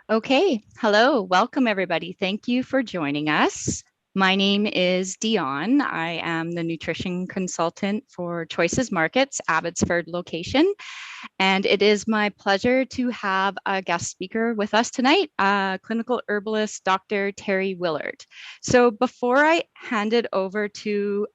Okay, hello, welcome everybody. Thank you for joining us. My name is Dion. I am the nutrition consultant for Choices Markets, Abbotsford location. And it is my pleasure to have a guest speaker with us tonight, clinical herbalist, Dr. Terry Willard. So before I hand it over to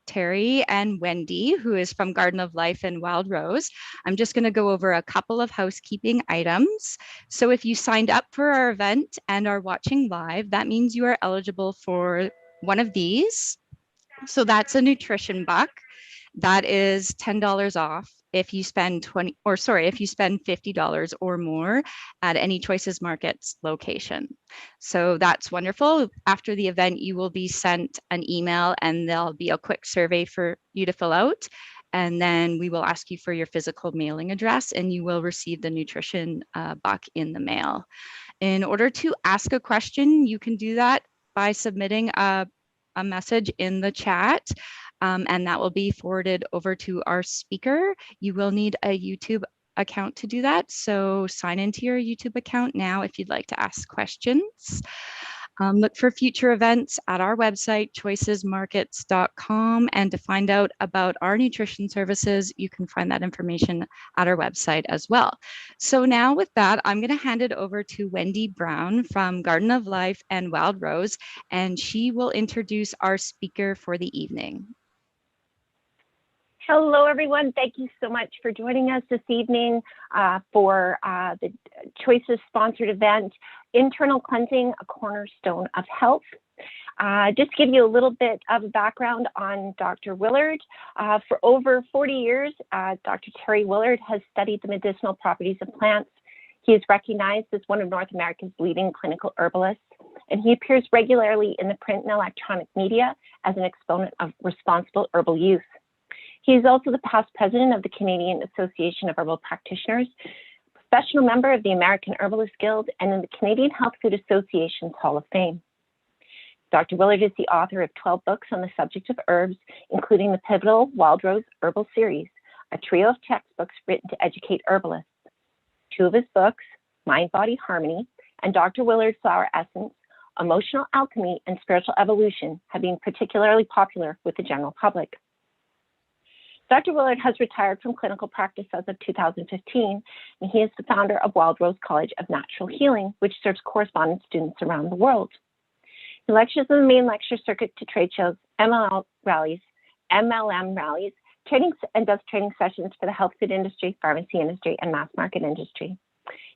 Terry and Wendy, who is from Garden of Life and Wild Rose, I'm just going to go over a couple of housekeeping items. So if you signed up for our event and are watching live, that means you are eligible for one of these. So that's a nutrition buck. That is $10 off if you spend if you spend $50 or more at any Choices Markets location. So that's wonderful. After the event, you will be sent an email and there'll be a quick survey for you to fill out. And then we will ask you for your physical mailing address and you will receive the nutrition buck in the mail. In order to ask a question, you can do that by submitting a message in the chat. And that will be forwarded over to our speaker. You will need a YouTube account to do that. So sign into your YouTube account now if you'd like to ask questions. Look for future events at our website, choicesmarkets.com. And to find out about our nutrition services, you can find that information at our website as well. So now with that, I'm going to hand it over to Wendy Brown from Garden of Life and Wild Rose, and she will introduce our speaker for the evening. Hello, everyone. Thank you so much for joining us this evening for the Choices sponsored event, Internal Cleansing, a Cornerstone of Health. Just to give you a little bit of a background on Dr. Willard. For over 40 years, Dr. Terry Willard has studied the medicinal properties of plants. He is recognized as one of North America's leading clinical herbalists, and he appears regularly in the print and electronic media as an exponent of responsible herbal use. He is also the past president of the Canadian Association of Herbal Practitioners, professional member of the American Herbalist Guild, and in the Canadian Health Food Association's Hall of Fame. Dr. Willard is the author of 12 books on the subject of herbs, including the pivotal Wild Rose Herbal Series, a trio of textbooks written to educate herbalists. Two of his books, Mind Body Harmony and Dr. Willard's Flower Essence, Emotional Alchemy and Spiritual Evolution, have been particularly popular with the general public. Dr. Willard has retired from clinical practice as of 2015, and he is the founder of Wild Rose College of Natural Healing, which serves correspondence students around the world. He lectures in the main lecture circuit to trade shows, MLM rallies, and does training sessions for the health food industry, pharmacy industry, and mass market industry.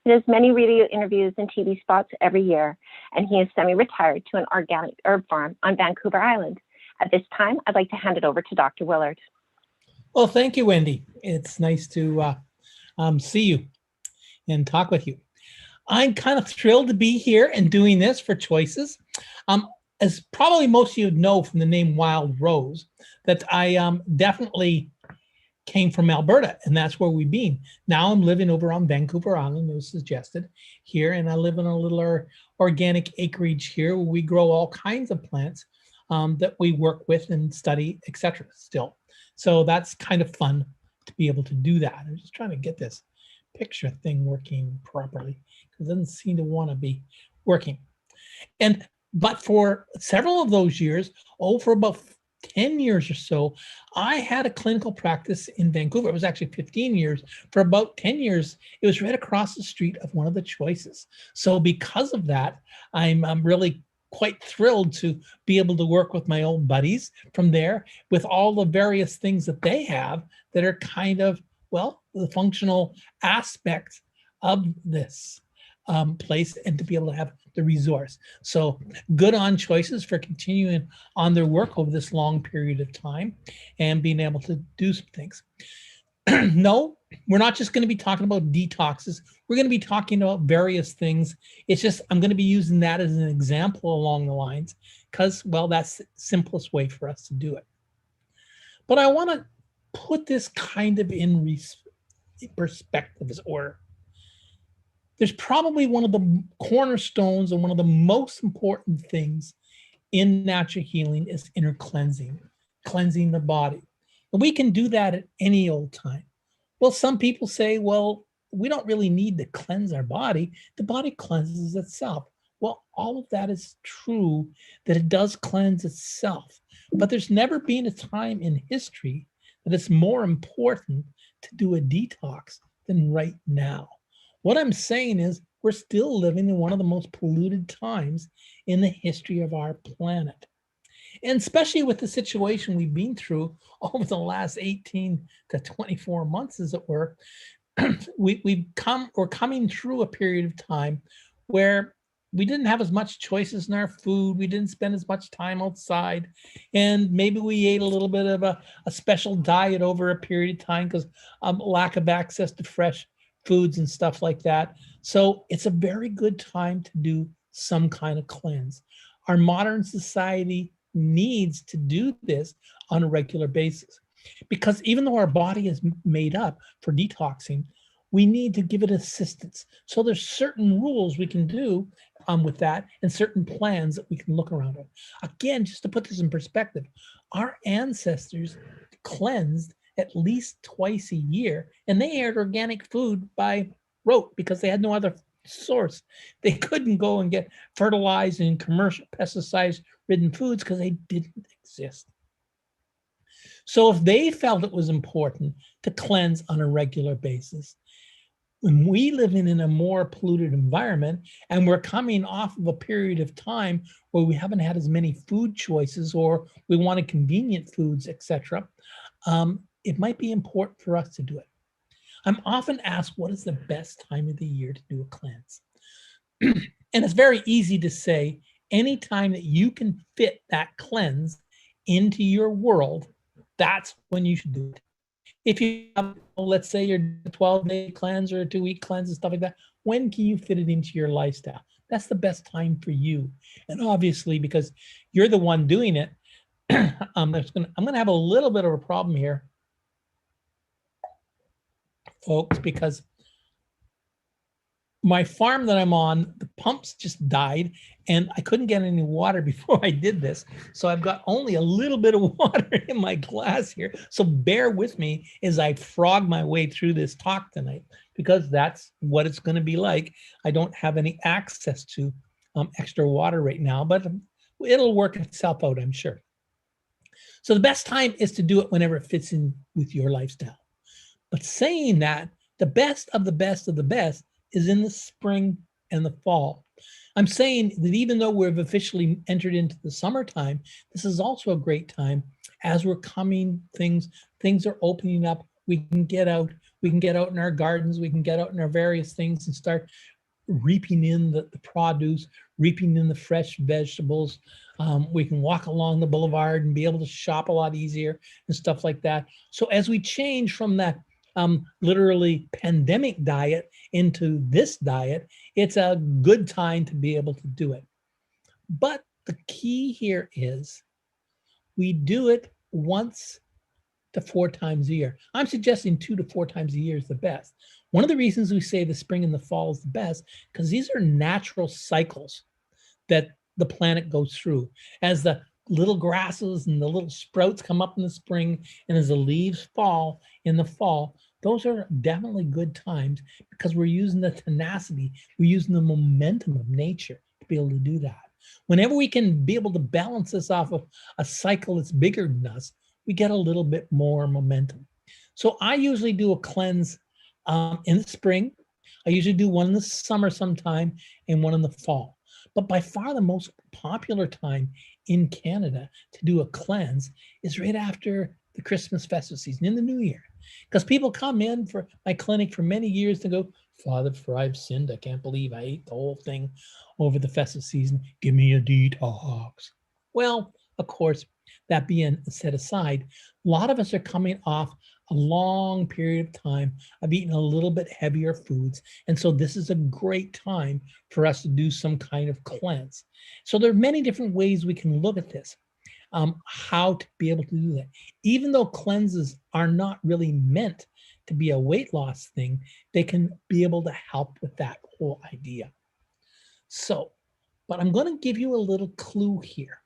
He does many radio interviews and TV spots every year, and he is semi-retired to an organic herb farm on Vancouver Island. At this time, I'd like to hand it over to Dr. Willard. Well, thank you, Wendy. It's nice to see you and talk with you. I'm kind of thrilled to be here and doing this for Choices. As probably most of you know from the name Wild Rose, that I definitely came from Alberta, and that's where we've been. Now I'm living over on Vancouver Island, as suggested here, and I live in a little organic acreage here where we grow all kinds of plants that we work with and study, etc. still. So that's kind of fun to be able to do that. I'm just trying to get this picture thing working properly because it doesn't seem to want to be working. But for several of those years, for about 10 years or so, I had a clinical practice in Vancouver. It was actually 15 years. For about 10 years, it was right across the street of one of the Choices. So because of that, I'm really quite thrilled to be able to work with my old buddies from there with all the various things that they have that are kind of, well, the functional aspects of this place and to be able to have the resource. So good on Choices for continuing on their work over this long period of time and being able to do some things. No, we're not just going to be talking about detoxes. We're going to be talking about various things. It's just I'm going to be using that as an example along the lines because, well, that's the simplest way for us to do it. But I want to put this kind of in perspective as order. There's probably one of the cornerstones and one of the most important things in natural healing is inner cleansing, cleansing the body. And we can do that at any old time. Well, some people say, well, we don't really need to cleanse our body. The body cleanses itself. Well, all of that is true, that it does cleanse itself. But there's never been a time in history that it's more important to do a detox than right now. What I'm saying is we're still living in one of the most polluted times in the history of our planet. And especially with the situation we've been through over the last 18 to 24 months, as it were, we're coming through a period of time where we didn't have as much choices in our food. We didn't spend as much time outside. And maybe we ate a little bit of a special diet over a period of time because lack of access to fresh foods and stuff like that. So it's a very good time to do some kind of cleanse. Our modern society needs to do this on a regular basis, because even though our body is made up for detoxing, we need to give it assistance. So there's certain rules we can do with that, and certain plans that we can look around at. Again, just to put this in perspective, our ancestors cleansed at least twice a year, and they ate organic food by rote because they had no other source. They couldn't go and get fertilized and commercial pesticide-ridden foods because they didn't exist. So if they felt it was important to cleanse on a regular basis, when we live in a more polluted environment and we're coming off of a period of time where we haven't had as many food choices, or we wanted convenient foods, etc., it might be important for us to do it. I'm often asked, what is the best time of the year to do a cleanse? And it's very easy to say, anytime that you can fit that cleanse into your world, that's when you should do it. If you have, let's say you're a 12-day cleanse or a 2-week cleanse and stuff like that, when can you fit it into your lifestyle? That's the best time for you. And obviously, because you're the one doing it, I'm gonna have a little bit of a problem here, folks, because my farm that I'm on, the pumps just died and I couldn't get any water before I did this. So I've got only a little bit of water in my glass here. So bear with me as I frog my way through this talk tonight, because that's what it's going to be like. I don't have any access to extra water right now, but it'll work itself out, I'm sure. So the best time is to do it whenever it fits in with your lifestyle. But saying that, the best of the best of the best is in the spring and the fall. I'm saying that even though we've officially entered into the summertime, this is also a great time as we're coming, things are opening up. We can get out in our gardens, we can get out in our various things and start reaping in the produce, reaping in the fresh vegetables. We can walk along the boulevard and be able to shop a lot easier and stuff like that. So as we change from that literally pandemic diet into this diet, it's a good time to be able to do it. But the key here is we do it once to 4 times a year. I'm suggesting 2 to 4 times a year is the best. One of the reasons we say the spring and the fall is the best, because these are natural cycles that the planet goes through. As the little grasses and the little sprouts come up in the spring, and as the leaves fall in the fall, those are definitely good times because we're using the tenacity, we're using the momentum of nature to be able to do that. Whenever we can be able to balance this off of a cycle that's bigger than us, we get a little bit more momentum. So I usually do a cleanse in the spring. I usually do one in the summer sometime and one in the fall. But by far the most popular time in Canada to do a cleanse is right after the Christmas festive season, in the new year. Because people come in for my clinic for many years to go, Father, for I've sinned. I can't believe I ate the whole thing over the festive season. Give me a detox. Well, of course, that being set aside, a lot of us are coming off a long period of time of eating a little bit heavier foods. And so this is a great time for us to do some kind of cleanse. So there are many different ways we can look at this, how to be able to do that. Even though cleanses are not really meant to be a weight loss thing, they can be able to help with that whole idea. So, but I'm going to give you a little clue here.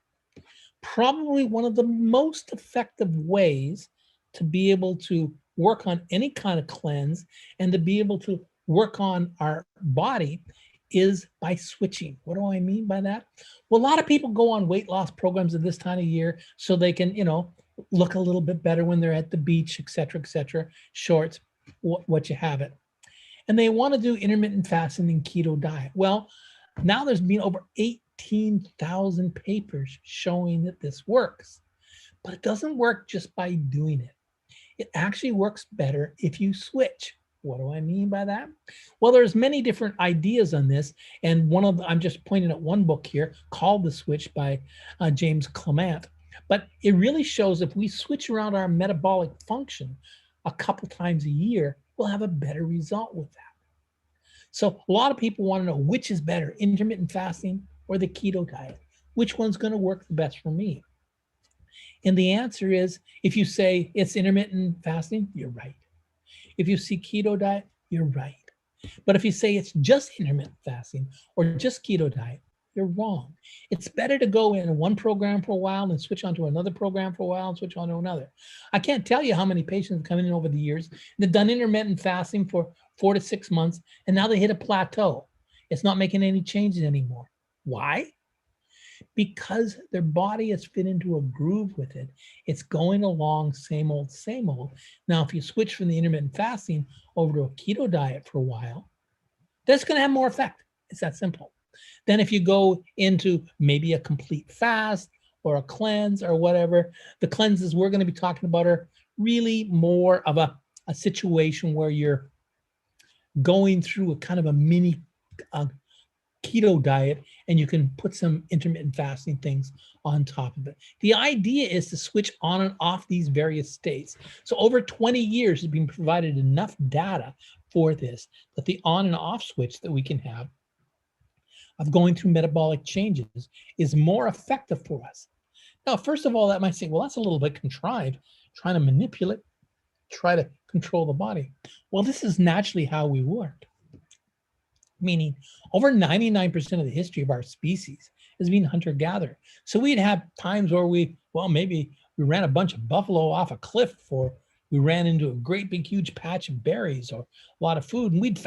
Probably one of the most effective ways to be able to work on any kind of cleanse and to be able to work on our body is by switching. What do I mean by that? Well, a lot of people go on weight loss programs at this time of year so they can, look a little bit better when they're at the beach, et cetera, shorts, what you have it. And they want to do intermittent fasting and keto diet. Well, now there's been over 18,000 papers showing that this works, but it doesn't work just by doing it. It actually works better if you switch. What do I mean by that? Well, there's many different ideas on this. And I'm just pointing at one book here called The Switch by James Clement. But it really shows if we switch around our metabolic function a couple times a year, we'll have a better result with that. So a lot of people want to know which is better, intermittent fasting or the keto diet. Which one's going to work the best for me? And the answer is, if you say it's intermittent fasting, you're right. If you see keto diet, you're right. But if you say it's just intermittent fasting or just keto diet, you're wrong. It's better to go in one program for a while and switch onto another program for a while and switch on to another. I can't tell you how many patients have come in over the years and they've done intermittent fasting for 4 to 6 months, and now they hit a plateau. It's not making any changes anymore. Why? Because their body has fit into a groove with it. It's going along same old, same old. Now, if you switch from the intermittent fasting over to a keto diet for a while, that's going to have more effect. It's that simple. Then if you go into maybe a complete fast or a cleanse or whatever, the cleanses we're going to be talking about are really more of a situation where you're going through a kind of a mini keto diet, and you can put some intermittent fasting things on top of it. The idea is to switch on and off these various states. So over 20 years has been provided enough data for this, that the on and off switch that we can have of going through metabolic changes is more effective for us. Now, first of all, that might say, well, that's a little bit contrived, trying to manipulate, try to control the body. Well, this is naturally how we work. Meaning over 99% of the history of our species has been hunter-gatherer. So we'd have times where maybe we ran a bunch of buffalo off a cliff, or we ran into a great big huge patch of berries or a lot of food, and we'd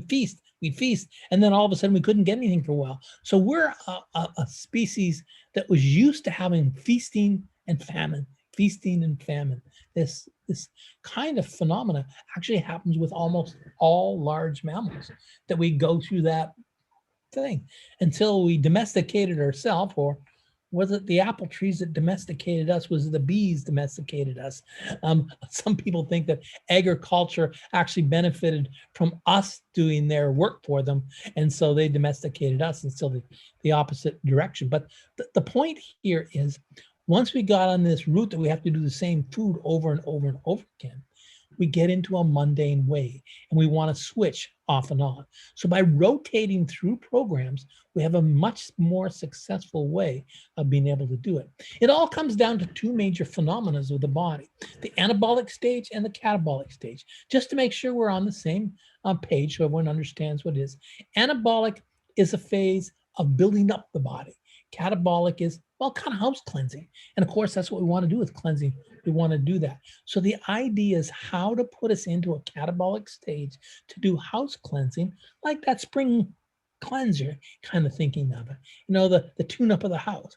feast, and then all of a sudden we couldn't get anything for a while. So we're a species that was used to having feasting and famine. This kind of phenomena actually happens with almost all large mammals, that we go through that thing until we domesticated ourselves. Or was it the apple trees that domesticated us? Was it the bees domesticated us? Some people think that agriculture actually benefited from us doing their work for them, and so they domesticated us, and still the opposite direction. But the point here is, once we got on this route that we have to do the same food over and over and over again, we get into a mundane way, and we want to switch off and on. So by rotating through programs, we have a much more successful way of being able to do it. It all comes down to two major phenomena of the body: the anabolic stage and the catabolic stage. Just to make sure we're on the same page so everyone understands what it is. Anabolic is a phase of building up the body. Catabolic is, kind of house cleansing. And of course, that's what we want to do with cleansing. We want to do that. So the idea is how to put us into a catabolic stage to do house cleansing, like that spring cleanser kind of thinking of it, the tune-up of the house.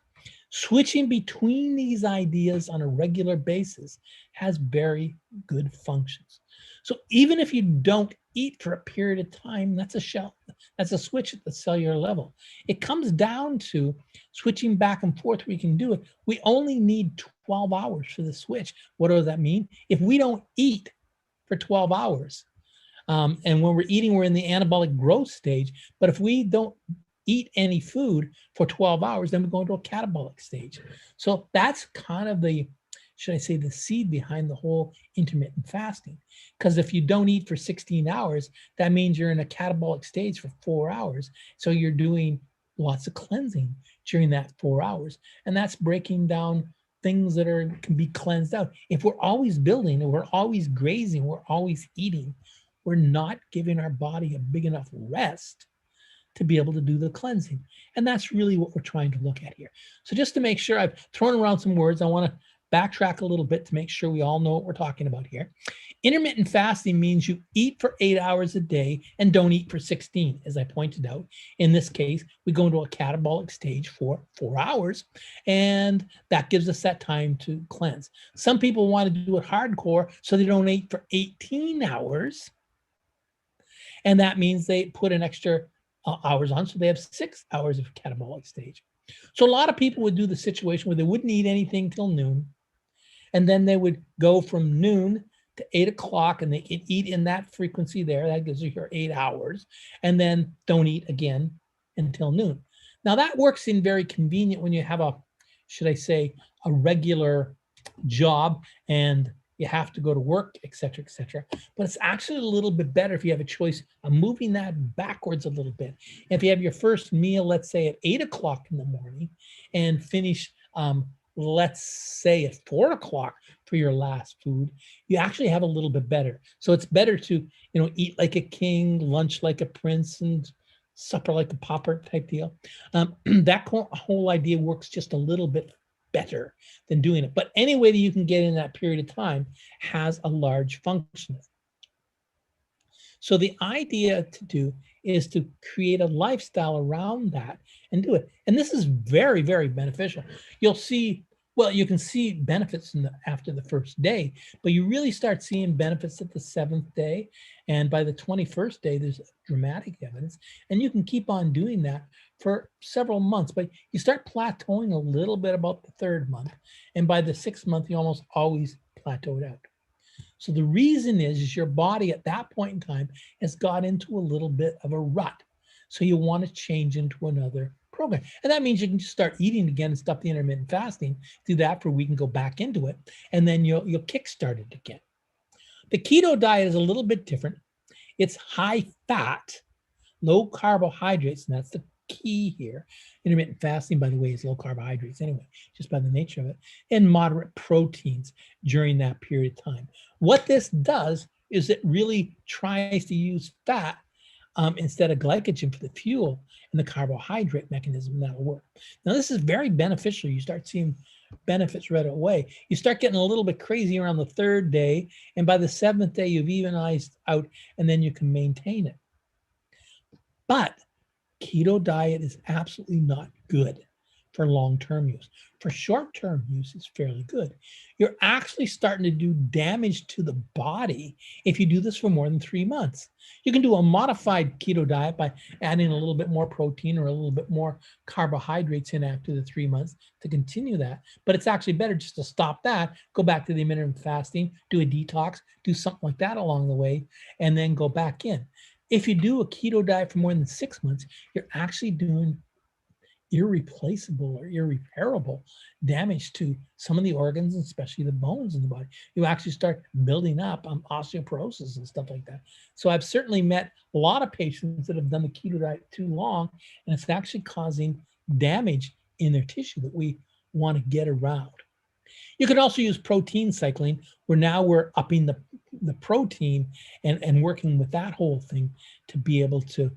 Switching between these ideas on a regular basis has very good functions. So even if you don't eat for a period of time, that's a switch at the cellular level. It comes down to switching back and forth. We can do it. We only need 12 hours for the switch. What does that mean? If we don't eat for 12 hours, and when we're eating, we're in the anabolic growth stage. But if we don't eat any food for 12 hours, then we go into a catabolic stage. So that's kind of the seed behind the whole intermittent fasting. Because if you don't eat for 16 hours, that means you're in a catabolic stage for 4 hours. So you're doing lots of cleansing during that 4 hours. And that's breaking down things that can be cleansed out. If we're always building and we're always grazing, we're always eating, we're not giving our body a big enough rest to be able to do the cleansing. And that's really what we're trying to look at here. So just to make sure, I've thrown around some words, I want to backtrack a little bit to make sure we all know what we're talking about here. Intermittent fasting means you eat for 8 hours a day and don't eat for 16, as I pointed out. In this case, we go into a catabolic stage for 4 hours, and that gives us that time to cleanse. Some people want to do it hardcore, so they don't eat for 18 hours. And that means they put an extra hours on, so they have 6 hours of catabolic stage. So a lot of people would do the situation where they wouldn't eat anything till noon, and then they would go from noon to 8 o'clock, and they can eat in that frequency there. That gives you your 8 hours, and then don't eat again until noon. Now that works in very convenient when you have a, should I say, a regular job and you have to go to work, et cetera, et cetera. But it's actually a little bit better if you have a choice of moving that backwards a little bit. If you have your first meal, let's say at 8 o'clock in the morning, and finish, let's say at 4 o'clock for your last food, you actually have a little bit better. So it's better to, eat like a king, lunch like a prince, and supper like a pauper type deal. That whole idea works just a little bit better than doing it. But any way that you can get in that period of time has a large function. So the idea to do is to create a lifestyle around that and do it. And this is very, very beneficial. You'll see, well, you can see benefits after the first day, but you really start seeing benefits at the 7th day. And by the 21st day, there's dramatic evidence. And you can keep on doing that for several months, but you start plateauing a little bit about the 3rd month. And by the 6th month, you almost always plateaued out. So the reason is your body at that point in time has got into a little bit of a rut. So you want to change into another program. And that means you can just start eating again and stop the intermittent fasting, do that for a week and go back into it. And then you'll kickstart it again. The keto diet is a little bit different. It's high fat, low carbohydrates, and that's the key here. Intermittent fasting, by the way, is low carbohydrates anyway, just by the nature of it, and moderate proteins during that period of time. What this does is it really tries to use fat instead of glycogen for the fuel and the carbohydrate mechanism, and that'll work. Now, this is very beneficial. You start seeing benefits right away. You start getting a little bit crazy around the 3rd day, and by the 7th day, you've evenized out, and then you can maintain it. But keto diet is absolutely not good for long-term use. For short-term use, it's fairly good. You're actually starting to do damage to the body if you do this for more than 3 months. You can do a modified keto diet by adding a little bit more protein or a little bit more carbohydrates in after the 3 months to continue that. But it's actually better just to stop that, go back to the intermittent fasting, do a detox, do something like that along the way, and then go back in. If you do a keto diet for more than 6 months, you're actually doing irreplaceable or irreparable damage to some of the organs, especially the bones in the body. You actually start building up osteoporosis and stuff like that. So I've certainly met a lot of patients that have done the keto diet too long, and it's actually causing damage in their tissue that we want to get around. You could also use protein cycling, where now we're upping the protein and working with that whole thing to be able to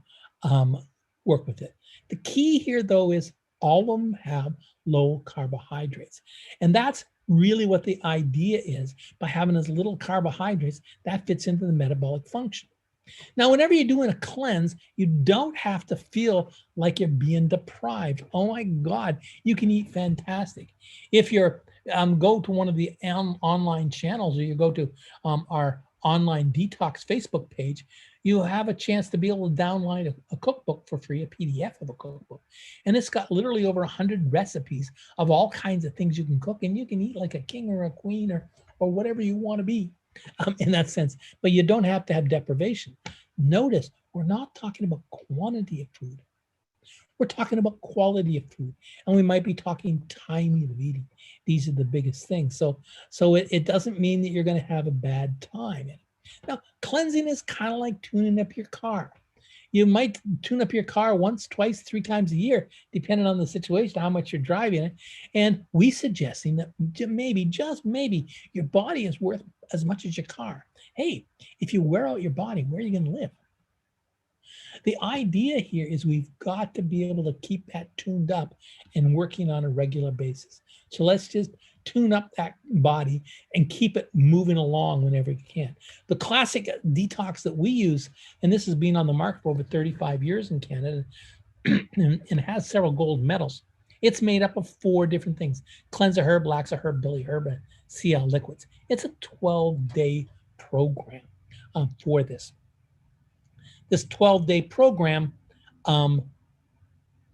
work with it. The key here, though, is all of them have low carbohydrates. And that's really what the idea is. By having as little carbohydrates, that fits into the metabolic function. Now, whenever you're doing a cleanse, you don't have to feel like you're being deprived. Oh my God, you can eat fantastic. If you're go to one of the online channels, or you go to our online detox Facebook page, you have a chance to be able to download a cookbook for free, a PDF of a cookbook. And it's got literally over 100 recipes of all kinds of things you can cook, and you can eat like a king or a queen or whatever you want to be in that sense. But you don't have to have deprivation. Notice, we're not talking about quantity of food. We're talking about quality of food, and we might be talking timing of eating. These are the biggest things. So it doesn't mean that you're going to have a bad time. Now, cleansing is kind of like tuning up your car. You might tune up your car once, twice, 3 times a year, depending on the situation, how much you're driving it. And we suggesting that maybe, just maybe, your body is worth as much as your car. Hey, if you wear out your body, where are you going to live? The idea here is we've got to be able to keep that tuned up and working on a regular basis. So let's just tune up that body and keep it moving along whenever you can. The classic detox that we use, and this has been on the market for over 35 years in Canada, and has several gold medals. It's made up of 4 different things: Cleanse Herb, Laxa Herb, Billy Herb, and CL liquids. It's a 12-day program for this. This 12-day program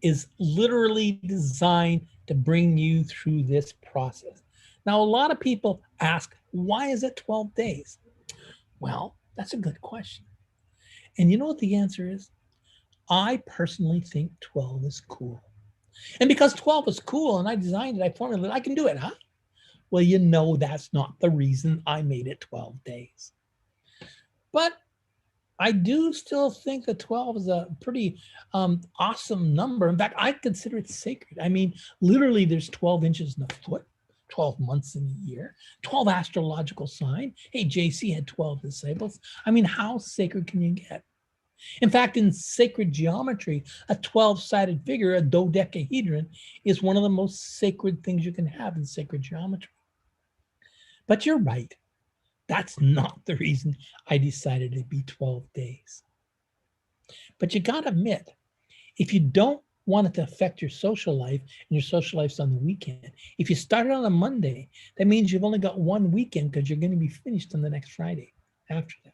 is literally designed to bring you through this process. Now, a lot of people ask, why is it 12 days? Well, that's a good question. And you know what the answer is? I personally think 12 is cool. And because 12 is cool and I designed it, I formulated it, I can do it, huh? Well, you know, that's not the reason I made it 12 days. But I do still think that 12 is a pretty awesome number. In fact, I consider it sacred. I mean, literally there's 12 inches in a foot, 12 months in a year, 12 astrological sign. Hey, JC had 12 disciples. I mean, how sacred can you get? In fact, in sacred geometry, a 12-sided figure, a dodecahedron, is one of the most sacred things you can have in sacred geometry. But you're right. That's not the reason I decided it'd be 12 days. But you got to admit, if you don't want it to affect your social life, and your social life's on the weekend, if you started on a Monday, that means you've only got one weekend because you're going to be finished on the next Friday after that.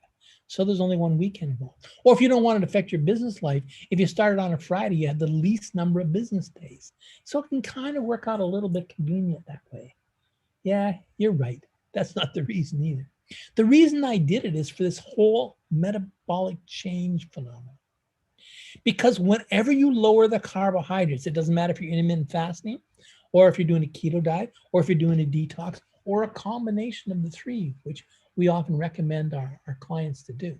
So there's only one weekend involved. Or if you don't want it to affect your business life, if you started on a Friday, you have the least number of business days. So it can kind of work out a little bit convenient that way. Yeah, you're right. That's not the reason either. The reason I did it is for this whole metabolic change phenomenon. Because whenever you lower the carbohydrates, it doesn't matter if you're intermittent fasting, or if you're doing a keto diet, or if you're doing a detox, or a combination of the 3, which we often recommend our clients to do.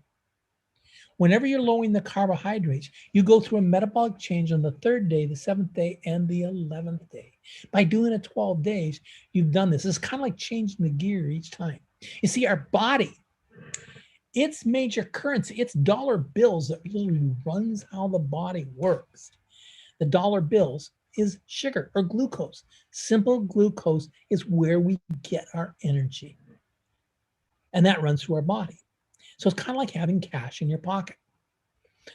Whenever you're lowering the carbohydrates, you go through a metabolic change on the 3rd day, the 7th day, and the 11th day. By doing it 12 days, you've done this. It's kind of like changing the gear each time. You see, our body, its major currency, its dollar bills that literally runs how the body works. The dollar bills is sugar or glucose. Simple glucose is where we get our energy. And that runs through our body. So it's kind of like having cash in your pocket.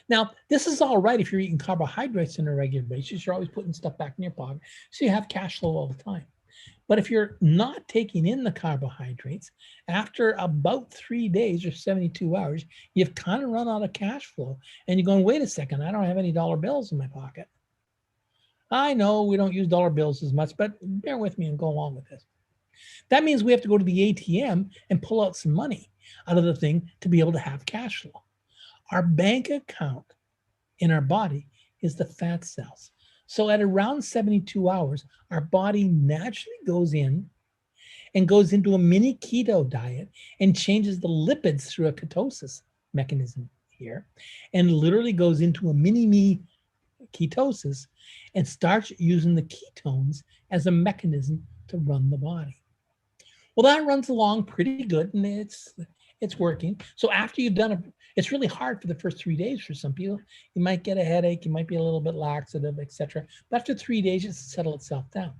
Now, this is all right if you're eating carbohydrates on a regular basis. You're always putting stuff back in your pocket, so you have cash flow all the time. But if you're not taking in the carbohydrates, after about 3 days or 72 hours, you've kind of run out of cash flow. And you're going, wait a second, I don't have any dollar bills in my pocket. I know we don't use dollar bills as much, but bear with me and go along with this. That means we have to go to the ATM and pull out some money out of the thing to be able to have cash flow. Our bank account in our body is the fat cells. So at around 72 hours, our body naturally goes in and goes into a mini keto diet and changes the lipids through a ketosis mechanism here, and literally goes into a mini ketosis and starts using the ketones as a mechanism to run the body. Well, that runs along pretty good, and it's working. So after you've done it, it's really hard for the first 3 days for some people. You might get a headache, you might be a little bit laxative, etc. But after 3 days, it settles itself down.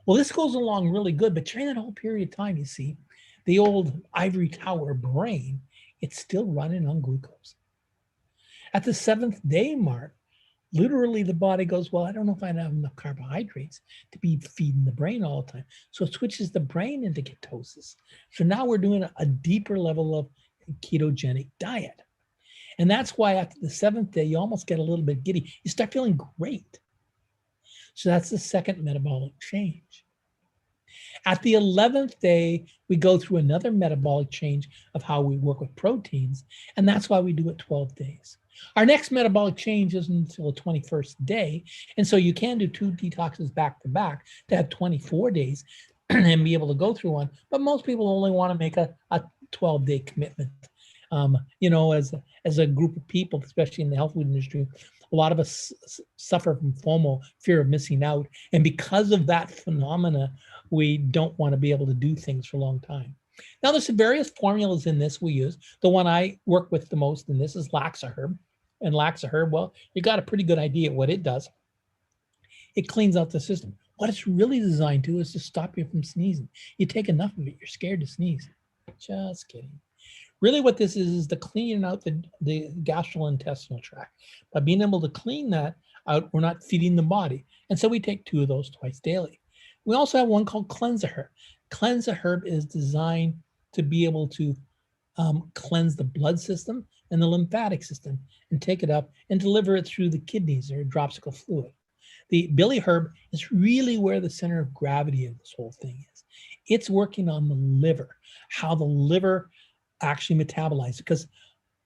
Well, this goes along really good, but during that whole period of time, you see, the old ivory tower brain, it's still running on glucose. At the 7th day mark, literally the body goes, well, I don't know if I have enough carbohydrates to be feeding the brain all the time. So it switches the brain into ketosis. So now we're doing a deeper level of ketogenic diet. And that's why after the 7th day, you almost get a little bit giddy. You start feeling great. So that's the second metabolic change. At the 11th day, we go through another metabolic change of how we work with proteins. And that's why we do it 12 days. Our next metabolic change isn't until the 21st day. And so you can do 2 detoxes back to back to have 24 days and be able to go through one. But most people only want to make a 12-day commitment. As a group of people, especially in the health food industry, a lot of us suffer from FOMO, fear of missing out. And because of that phenomena, we don't want to be able to do things for a long time. Now, there's some various formulas in this we use. The one I work with the most in this is Laxa Herb. And Laxa Herb, well, you got a pretty good idea what it does. It cleans out the system. What it's really designed to is to stop you from sneezing. You take enough of it, you're scared to sneeze. Just kidding. Really what this is to clean out the gastrointestinal tract. By being able to clean that out, we're not feeding the body. And so we take 2 of those twice daily. We also have one called Cleanse Herb. Cleanse Herb is designed to be able to cleanse the blood system and the lymphatic system and take it up and deliver it through the kidneys or dropsical fluid. The Billy Herb is really where the center of gravity of this whole thing is. It's working on the liver, how the liver actually metabolizes, because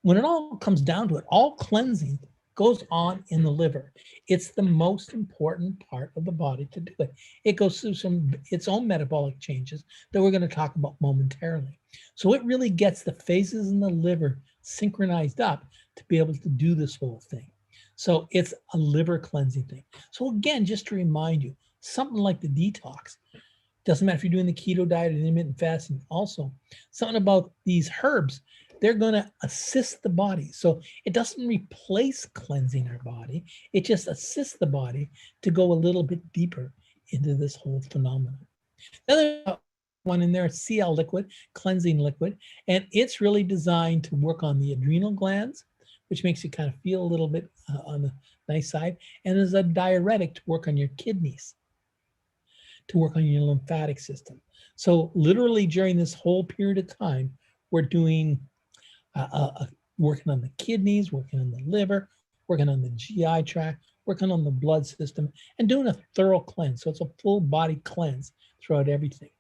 when it all comes down to it, all cleansing goes on in the liver. It's the most important part of the body to do it. It goes through its own metabolic changes that we're going to talk about momentarily. So it really gets the phases in the liver synchronized up to be able to do this whole thing. So it's a liver cleansing thing. So again, just to remind you, something like the detox, doesn't matter if you're doing the keto diet and intermittent fasting, also something about these herbs, they're going to assist the body. So it doesn't replace cleansing our body. It just assists the body to go a little bit deeper into this whole phenomenon. The other one in there is CL liquid, cleansing liquid, and it's really designed to work on the adrenal glands, which makes you kind of feel a little bit on the nice side, and is a diuretic to work on your kidneys, to work on your lymphatic system. So literally during this whole period of time, we're doing working on the kidneys, working on the liver, working on the GI tract, working on the blood system, and doing a thorough cleanse. So it's a full body cleanse throughout everything.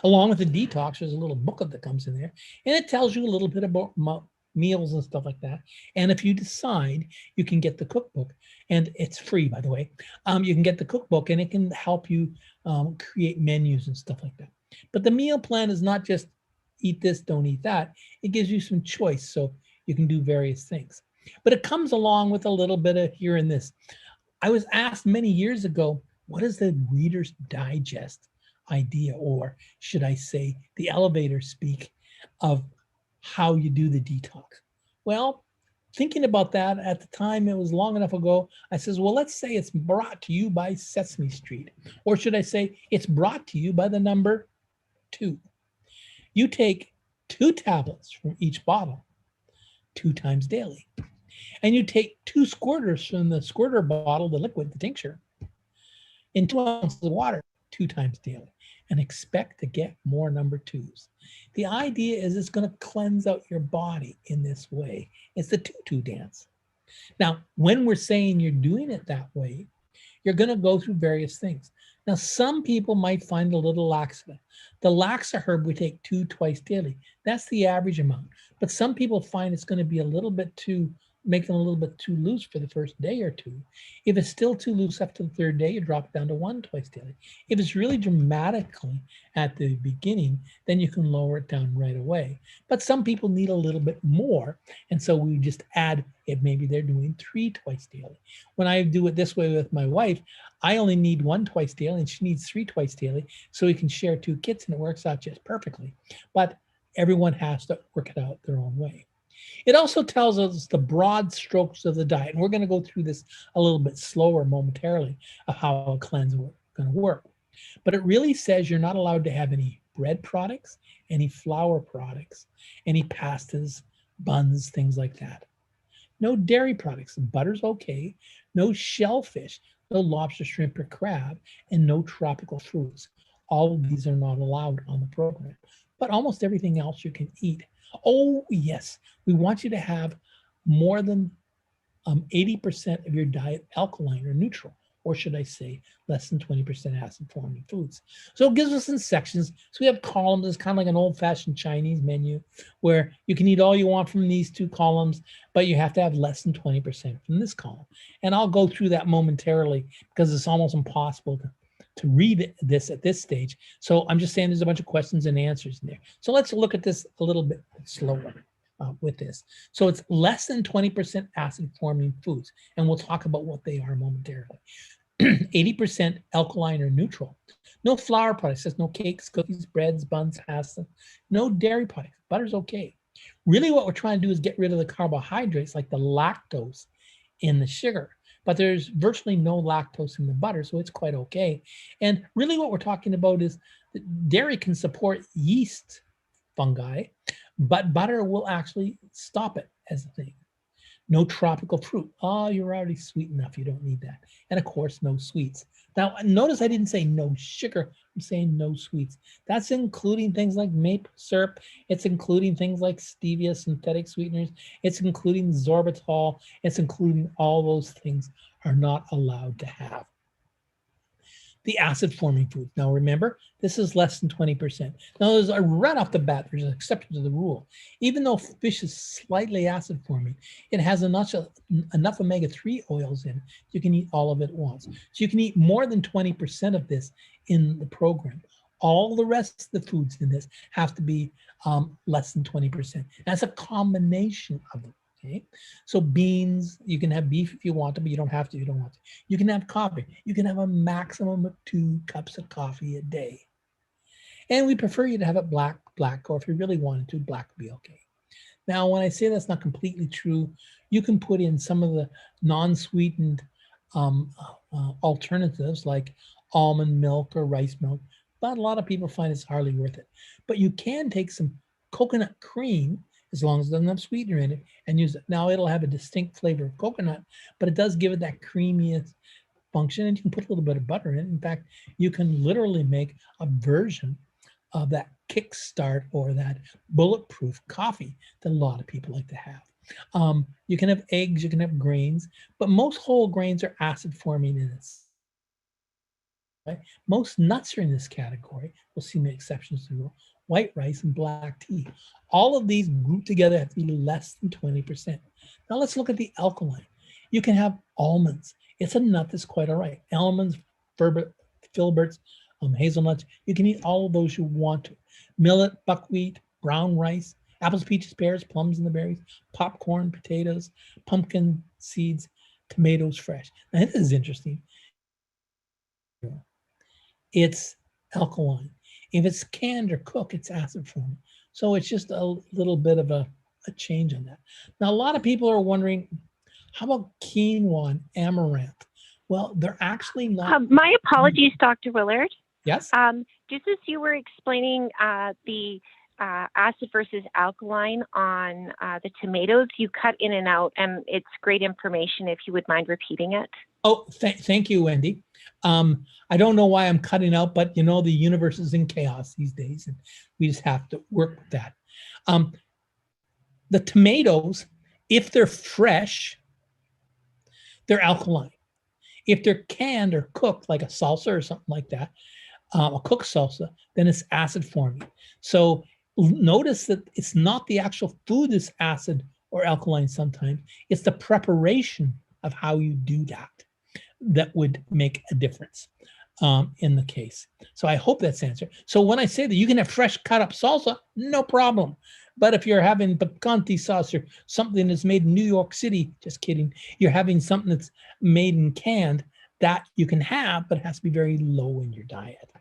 Along with the detox, there's a little booklet that comes in there, and it tells you a little bit about meals and stuff like that. And if you decide, you can get the cookbook, and it's free, by the way. You can get the cookbook, and it can help you create menus and stuff like that. But the meal plan is not just eat this, don't eat that. It gives you some choice, so you can do various things. But it comes along with a little bit of here and this. I was asked many years ago, what is the Reader's Digest idea, or should I say the elevator speak of how you do the detox? Well, thinking about that at the time, it was long enough ago, I says, well, let's say it's brought to you by Sesame Street, or should I say it's brought to you by the number 2. You take 2 tablets from each bottle 2 times daily, and you take 2 squirters from the squirter bottle, the liquid, the tincture, in 2 ounces of water 2 times daily, and expect to get more number 2s. The idea is it's going to cleanse out your body in this way. It's the 2-2 dance. Now, when we're saying you're doing it that way, you're going to go through various things. Now, some people might find a little laxative. The Laxa Herb we take 2 twice daily. That's the average amount. But some people find it's going to be a little bit too, making a little bit too loose for the first day or 2. If it's still too loose after the 3rd day, you drop it down to 1 twice daily. If it's really dramatically at the beginning, then you can lower it down right away. But some people need a little bit more, and so we just add it. Maybe they're doing 3 twice daily. When I do it this way with my wife, I only need 1 twice daily, and she needs 3 twice daily, so we can share 2 kits, and it works out just perfectly. But everyone has to work it out their own way. It also tells us the broad strokes of the diet, and we're going to go through this a little bit slower momentarily of how a cleanse is going to work. But it really says you're not allowed to have any bread products, any flour products, any pastas, buns, things like that. No dairy products. Butter's okay. No shellfish, no lobster, shrimp, or crab, and no tropical fruits. All of these are not allowed on the program, but almost everything else you can eat. Oh, yes, we want you to have more than 80% of your diet alkaline or neutral, or should I say less than 20% acid-forming foods. So it gives us in sections. So we have columns. It's kind of like an old-fashioned Chinese menu where you can eat all you want from these 2 columns, but you have to have less than 20% from this column. And I'll go through that momentarily because it's almost impossible to read this at this stage. So I'm just saying there's a bunch of questions and answers in there. So let's look at this a little bit slower with this. So it's less than 20% acid-forming foods, and we'll talk about what they are momentarily. 80% alkaline or neutral. No flour products. There's no cakes, cookies, breads, buns, pasta. No dairy products. Butter's okay. Really what we're trying to do is get rid of the carbohydrates like the lactose in the sugar, but there's virtually no lactose in the butter, so it's quite okay. And really what we're talking about is that dairy can support yeast fungi, but butter will actually stop it as a thing. No tropical fruit. Oh, you're already sweet enough. You don't need that. And of course, no sweets. Now, notice I didn't say no sugar. I'm saying no sweets. That's including things like maple syrup. It's including things like stevia, synthetic sweeteners. It's including sorbitol. It's including all those things are not allowed to have. The acid-forming foods. Now remember, this is less than 20%. Now there's right off the bat, there's an exception to the rule. Even though fish is slightly acid-forming, it has enough omega-3 oils in it, you can eat all of it at once. So you can eat more than 20% of this in the program. All the rest of the foods in this have to be less than 20%. That's a combination of them. Okay, so beans, you can have beef if you want to, but you don't have to, you don't want to. You can have coffee. You can have a maximum of 2 cups of coffee a day. And we prefer you to have it black, or if you really wanted to, black would be okay. Now, when I say that's not completely true, you can put in some of the non-sweetened alternatives like almond milk or rice milk, but a lot of people find it's hardly worth it. But you can take some coconut cream, as long as it doesn't have sweetener in it, and use it. Now it'll have a distinct flavor of coconut, but it does give it that creamiest function, and you can put a little bit of butter in it. In fact, you can literally make a version of that kickstart or that bulletproof coffee that a lot of people like to have. You can have eggs, you can have grains, but most whole grains are acid forming in it. Right? Most nuts are in this category. We'll see many exceptions to the rule. White rice and black tea. All of these grouped together have to be less than 20%. Now let's look at the alkaline. You can have almonds. It's a nut that's quite all right. Almonds, filberts, hazelnuts. You can eat all of those you want to. Millet, buckwheat, brown rice, apples, peaches, pears, plums, and the berries, popcorn, potatoes, pumpkin seeds, tomatoes fresh. Now this is interesting. It's alkaline. If it's canned or cooked, it's acid forming. So it's just a little bit of a change on that. Now, a lot of people are wondering, how about quinoa and amaranth? Well, they're actually not. My apologies, Dr. Willard. Yes? Just as you were explaining the acid versus alkaline on the tomatoes, you cut in and out, and it's great information if you would mind repeating it. Oh, thank you, Wendy. I don't know why I'm cutting out, but you know, the universe is in chaos these days, and we just have to work with that. The tomatoes, if they're fresh, they're alkaline. If they're canned or cooked, like a salsa or something like that, a cooked salsa, then it's acid forming. So notice that it's not the actual food that's acid or alkaline sometimes, it's the preparation of how you do that would make a difference in the case. So I hope that's answered. So when I say that you can have fresh cut up salsa, no problem. But if you're having picante sauce or something that's made in New York City, just kidding, you're having something that's made and canned, that you can have, but it has to be very low in your diet,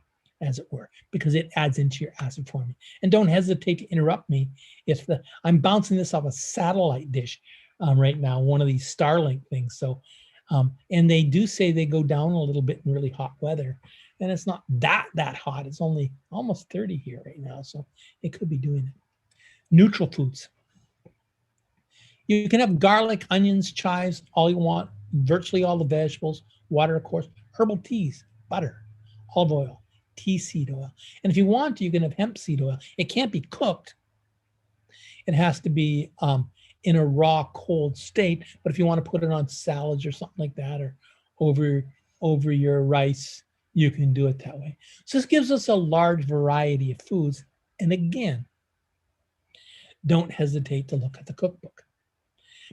as it were, because it adds into your acid forming. And don't hesitate to interrupt me if I'm bouncing this off a satellite dish right now, one of these Starlink things. So, and they do say they go down a little bit in really hot weather, and it's not that hot. It's only almost 30 here right now, so it could be doing it. Neutral foods. You can have garlic, onions, chives, all you want, virtually all the vegetables, water, of course, herbal teas, butter, olive oil, tea seed oil. And if you want to, you can have hemp seed oil. It can't be cooked. It has to be in a raw, cold state. But if you want to put it on salads or something like that, or over your rice, you can do it that way. So this gives us a large variety of foods. And again, don't hesitate to look at the cookbook.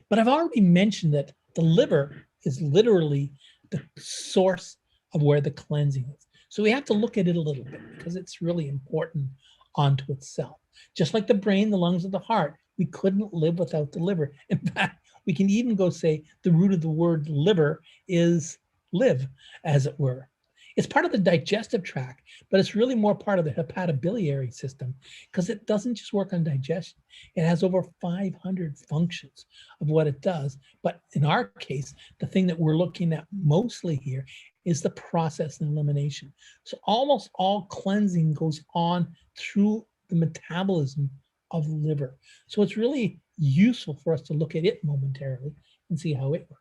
But I've already mentioned that the liver is literally the source of where the cleansing is. So we have to look at it a little bit because it's really important onto itself. Just like the brain, the lungs, and the heart, we couldn't live without the liver. In fact, we can even go say the root of the word liver is live, as it were. It's part of the digestive tract, but it's really more part of the hepatobiliary system because it doesn't just work on digestion. It has over 500 functions of what it does. But in our case, the thing that we're looking at mostly here is the process and elimination. So almost all cleansing goes on through the metabolism of the liver. So it's really useful for us to look at it momentarily and see how it works.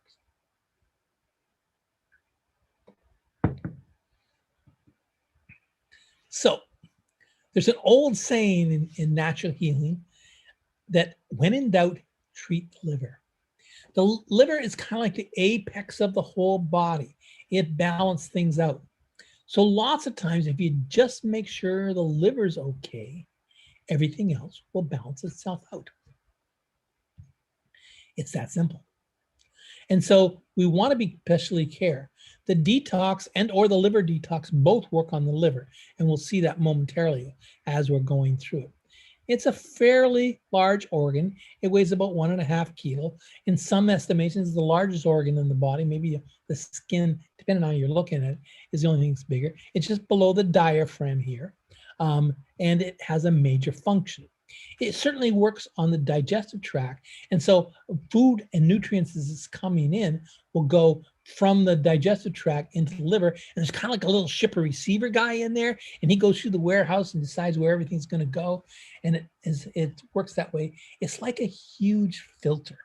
So there's an old saying in natural healing that when in doubt, treat the liver. The liver is kind of like the apex of the whole body. It balances things out. So lots of times, if you just make sure the liver's okay, everything else will balance itself out. It's that simple. And so we want to be especially care. The detox and or the liver detox both work on the liver, and we'll see that momentarily as we're going through it. It's a fairly large organ. It weighs about 1.5 kilos. In some estimations, it's the largest organ in the body. Maybe the skin, depending on how you're looking at it, is the only thing that's bigger. It's just below the diaphragm here, and it has a major function. It certainly works on the digestive tract. And so food and nutrients as it's coming in will go from the digestive tract into the liver. And there's kind of like a little shipper receiver guy in there. And he goes through the warehouse and decides where everything's going to go. And it works that way. It's like a huge filter.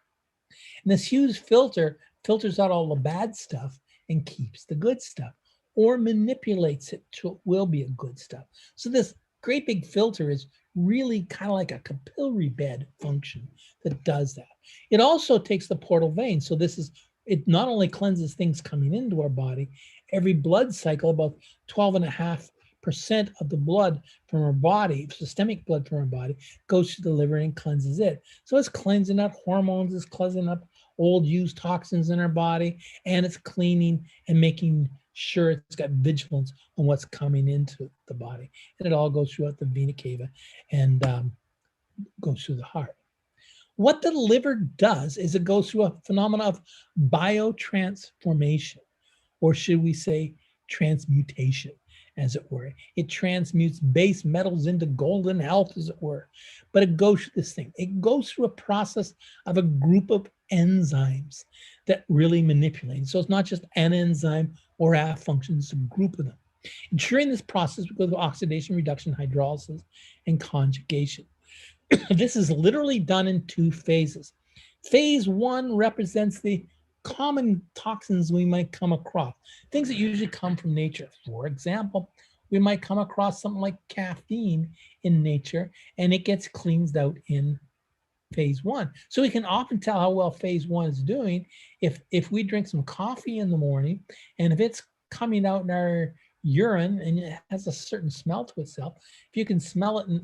And this huge filter filters out all the bad stuff and keeps the good stuff, or manipulates it to it will be a good stuff. So this great big filter is really kind of like a capillary bed function that does that. It also takes the portal vein. So it not only cleanses things coming into our body, every blood cycle, about 12.5% of the blood from our body, systemic blood from our body, goes to the liver and cleanses it. So it's cleansing out hormones, it's cleansing up old used toxins in our body, and it's cleaning and making sure it's got vigilance on what's coming into the body. And it all goes throughout the vena cava and goes through the heart. What the liver does is it goes through a phenomenon of biotransformation, or should we say transmutation, as it were. It transmutes base metals into golden health, as it were. But it goes through this thing. It goes through a process of a group of enzymes that really manipulate. So it's not just an enzyme or a function, it's a group of them. And during this process, we go through oxidation, reduction, hydrolysis, and conjugation. This is literally done in 2 phases. Phase 1 represents the common toxins we might come across, things that usually come from nature. For example, we might come across something like caffeine in nature, and it gets cleansed out in phase 1. So we can often tell how well phase 1 is doing if we drink some coffee in the morning, and if it's coming out in our urine and it has a certain smell to itself, if you can smell it in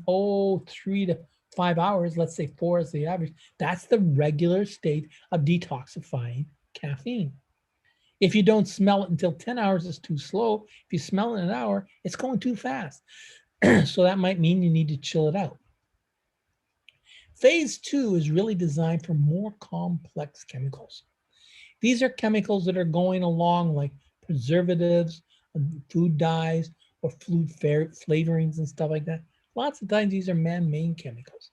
3 to 5 hours, let's say 4 is the average, that's the regular state of detoxifying caffeine. If you don't smell it until 10 hours, it's too slow. If you smell it in an hour, it's going too fast. So that might mean you need to chill it out. Phase 2 is really designed for more complex chemicals. These are chemicals that are going along like preservatives, food dyes, or food flavorings and stuff like that. Lots of times these are man-made chemicals.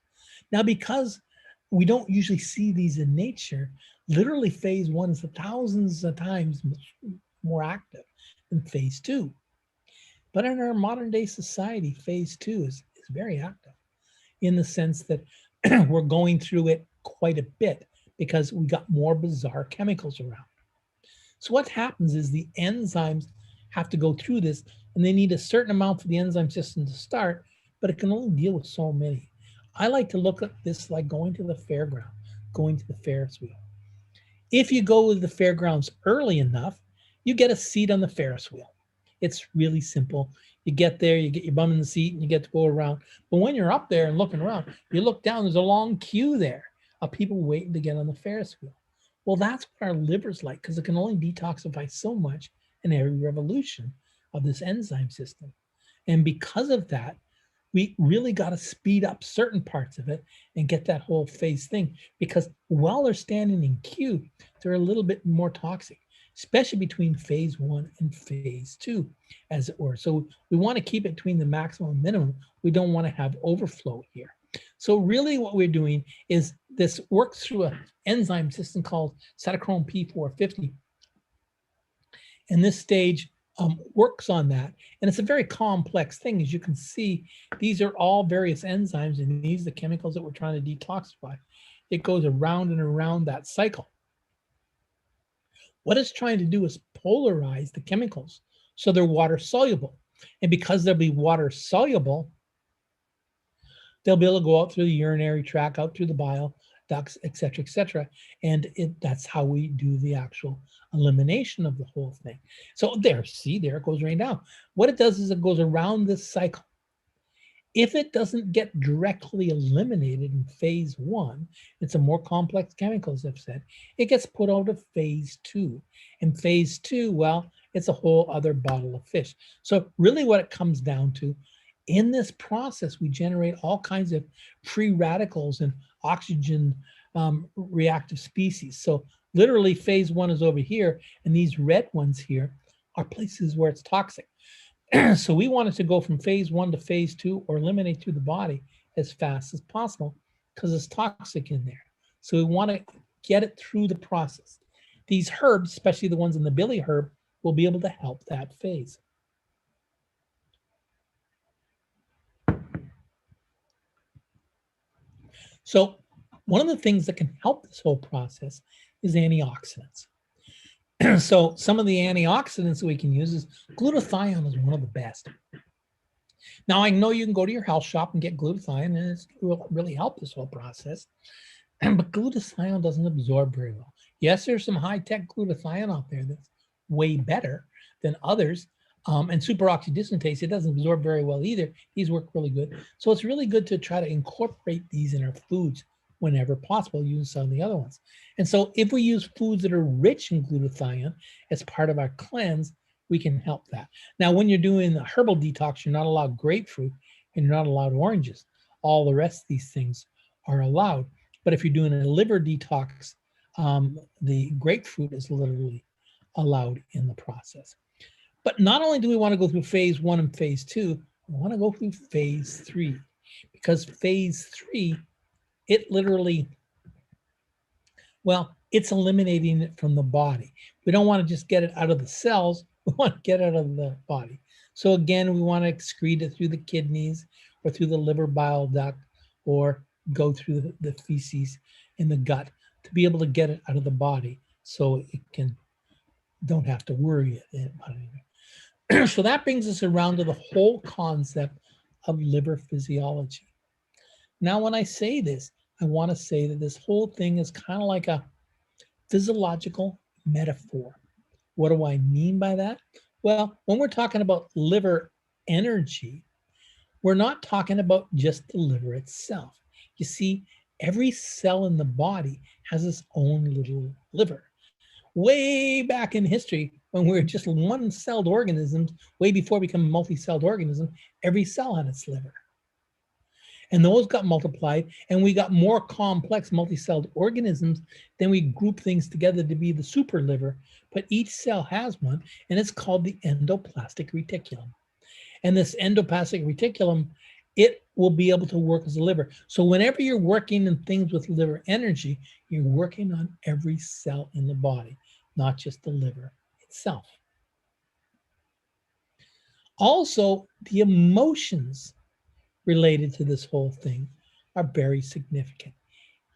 Now, because we don't usually see these in nature, literally phase 1 is thousands of times more active than phase 2. But in our modern day society, phase 2 is very active in the sense that we're going through it quite a bit because we got more bizarre chemicals around. So what happens is the enzymes have to go through this, and they need a certain amount for the enzyme system to start, but it can only deal with so many. I like to look at this like going to the fairground, going to the Ferris wheel. If you go to the fairgrounds early enough, you get a seat on the Ferris wheel. It's really simple. You get there, you get your bum in the seat, and you get to go around. But when you're up there and looking around, you look down, there's a long queue there of people waiting to get on the Ferris wheel. Well, that's what our liver's like, because it can only detoxify so much in every revolution of this enzyme system. And because of that, we really got to speed up certain parts of it and get that whole phase thing, because while they're standing in queue, they're a little bit more toxic. especially between phase 1 and phase 2, as it were. So we want to keep it between the maximum and minimum. We don't want to have overflow here. So really what we're doing is this works through an enzyme system called cytochrome P450. And this stage works on that. And it's a very complex thing. As you can see, these are all various enzymes, and these are the chemicals that we're trying to detoxify. It goes around and around that cycle. What it's trying to do is polarize the chemicals so they're water soluble. And because they'll be water soluble, they'll be able to go out through the urinary tract, out through the bile ducts, et cetera, and that's how we do the actual elimination of the whole thing. So there, see, there it goes right now. What it does is it goes around this cycle. If it doesn't get directly eliminated in phase 1, it's a more complex chemical, as I've said, it gets put out of phase 2. In phase 2, well, it's a whole other bottle of fish. So really what it comes down to, in this process, we generate all kinds of free radicals and oxygen reactive species. So literally phase 1 is over here, and these red ones here are places where it's toxic. So we want it to go from phase 1 to phase 2 or eliminate through the body as fast as possible because it's toxic in there. So we want to get it through the process. These herbs, especially the ones in the billy herb, will be able to help that phase. So one of the things that can help this whole process is antioxidants. So some of the antioxidants that we can use is glutathione is one of the best. Now, I know you can go to your health shop and get glutathione, and it will really help this whole process. But glutathione doesn't absorb very well. Yes, there's some high-tech glutathione out there that's way better than others. And superoxide dismutase, it doesn't absorb very well either. These work really good. So it's really good to try to incorporate these in our foods whenever possible, using some of the other ones. And so if we use foods that are rich in glutathione as part of our cleanse, we can help that. Now, when you're doing a herbal detox, you're not allowed grapefruit and you're not allowed oranges. All the rest of these things are allowed. But if you're doing a liver detox, the grapefruit is literally allowed in the process. But not only do we want to go through phase 1 and phase 2, we want to go through phase 3, because phase 3, it literally, well, it's eliminating it from the body. We don't want to just get it out of the cells. We want to get it out of the body. So again, we want to excrete it through the kidneys or through the liver bile duct or go through the feces in the gut to be able to get it out of the body so it can, don't have to worry about it. So that brings us around to the whole concept of liver physiology. Now, when I say this, I want to say that this whole thing is kind of like a physiological metaphor. What do I mean by that? Well, when we're talking about liver energy, we're not talking about just the liver itself. You see, every cell in the body has its own little liver. Way back in history, when we were just one-celled organisms, way before we become a multi-celled organism, every cell had its liver. And those got multiplied, and we got more complex multi-celled organisms. Then we group things together to be the super liver, but each cell has one, and it's called the endoplastic reticulum. And this endoplastic reticulum, it will be able to work as a liver. So whenever you're working in things with liver energy, you're working on every cell in the body, not just the liver itself. Also, the emotions related to this whole thing are very significant.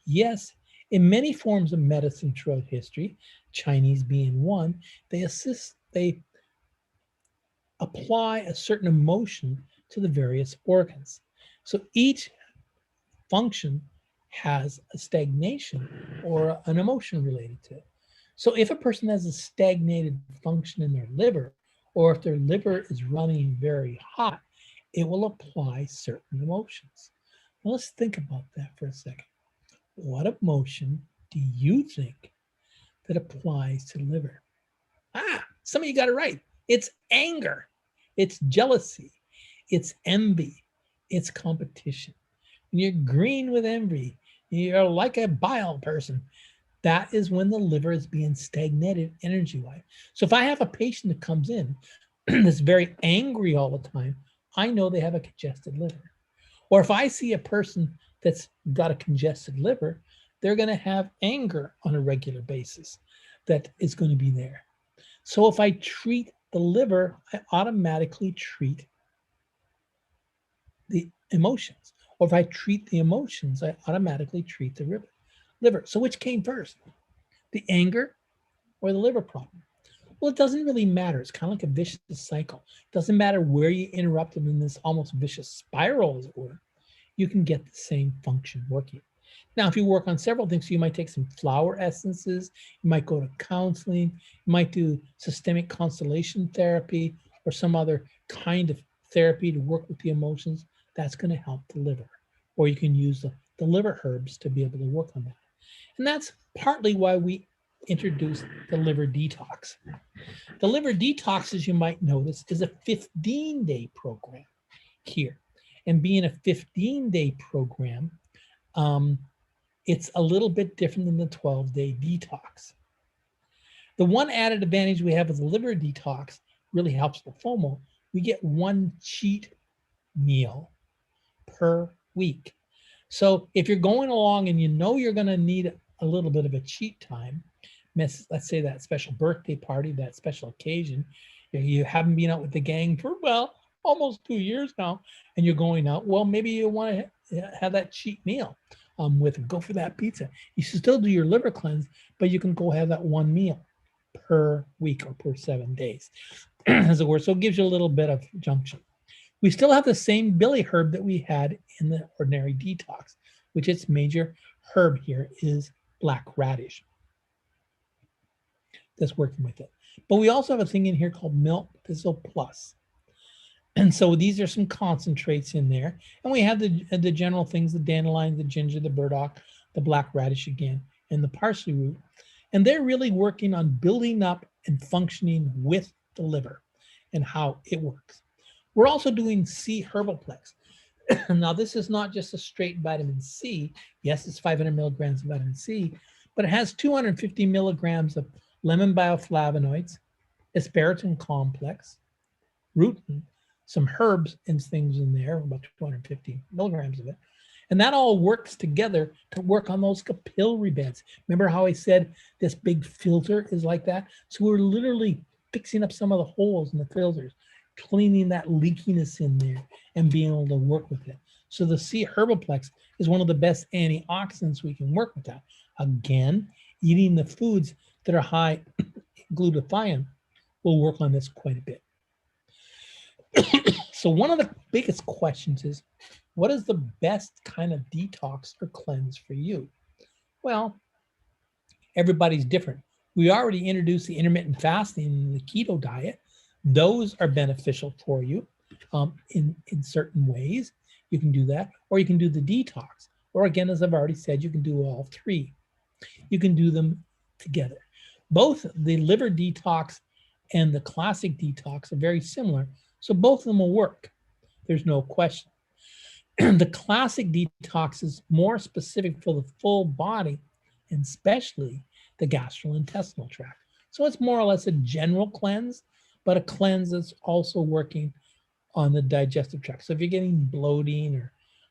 Yes, in many forms of medicine throughout history, Chinese being one, they apply a certain emotion to the various organs. So each function has a stagnation or an emotion related to it. So if a person has a stagnated function in their liver, or if their liver is running very hot, it will apply certain emotions. Now let's think about that for a second. What emotion do you think that applies to the liver? Some of you got it right. It's anger, it's jealousy, it's envy, it's competition. When you're green with envy, you're like a bile person. that is when the liver is being stagnated energy-wise. So if I have a patient that comes in that's very angry all the time, I know they have a congested liver. Or if I see a person that's got a congested liver, they're going to have anger on a regular basis that is going to be there. So if I treat the liver, I automatically treat the emotions. Or if I treat the emotions, I automatically treat the liver. So which came first, the anger or the liver problem? Well, it doesn't really matter. It's kind of like a vicious cycle. It doesn't matter where you interrupt them in this almost vicious spiral, as it were. You can get the same function working. Now, if you work on several things, you might take some flower essences, you might go to counseling, you might do systemic constellation therapy or some other kind of therapy to work with the emotions. That's going to help the liver. Or you can use the liver herbs to be able to work on that. And that's partly why we introduced the liver detox. The liver detox, as you might notice, is a 15-day program here. And being a 15-day program, it's a little bit different than the 12-day detox. The one added advantage we have with the liver detox really helps the FOMO. We get one cheat meal per week. So if you're going along and you know you're going to need a little bit of a cheat time, let's say that special birthday party, that special occasion, you haven't been out with the gang for, well, almost 2 years now, and you're going out, well, maybe you want to have that cheat meal go for that pizza. You should still do your liver cleanse, but you can go have that one meal per week or per 7 days, as it were. So it gives you a little bit of junction. We still have the same billy herb that we had in the ordinary detox, which its major herb here is black radish. That's working with it. But we also have a thing in here called milk thistle plus. And so these are some concentrates in there. And we have the general things, the dandelion, the ginger, the burdock, the black radish again, and the parsley root. And they're really working on building up and functioning with the liver and how it works. We're also doing C Herbal Plex. Now, this is not just a straight vitamin C. Yes, it's 500 milligrams of vitamin C, but it has 250 milligrams of lemon bioflavonoids, asparagine complex, rutin, some herbs and things in there, about 250 milligrams of it. And that all works together to work on those capillary beds. Remember how I said this big filter is like that? So we're literally fixing up some of the holes in the filters, cleaning that leakiness in there and being able to work with it. So the C Herbal Plex is one of the best antioxidants we can work with that. Again, eating the foods that are high in glutathione will work on this quite a bit. So one of the biggest questions is, what is the best kind of detox or cleanse for you? Well, everybody's different. We already introduced the intermittent fasting and the keto diet. Those are beneficial for you in certain ways. You can do that, or you can do the detox. Or again, as I've already said, you can do all three. You can do them together. Both the liver detox and the classic detox are very similar, so both of them will work. There's no question. The classic detox is more specific for the full body, and especially the gastrointestinal tract. So it's more or less a general cleanse, but a cleanse that's also working on the digestive tract. So if you're getting bloating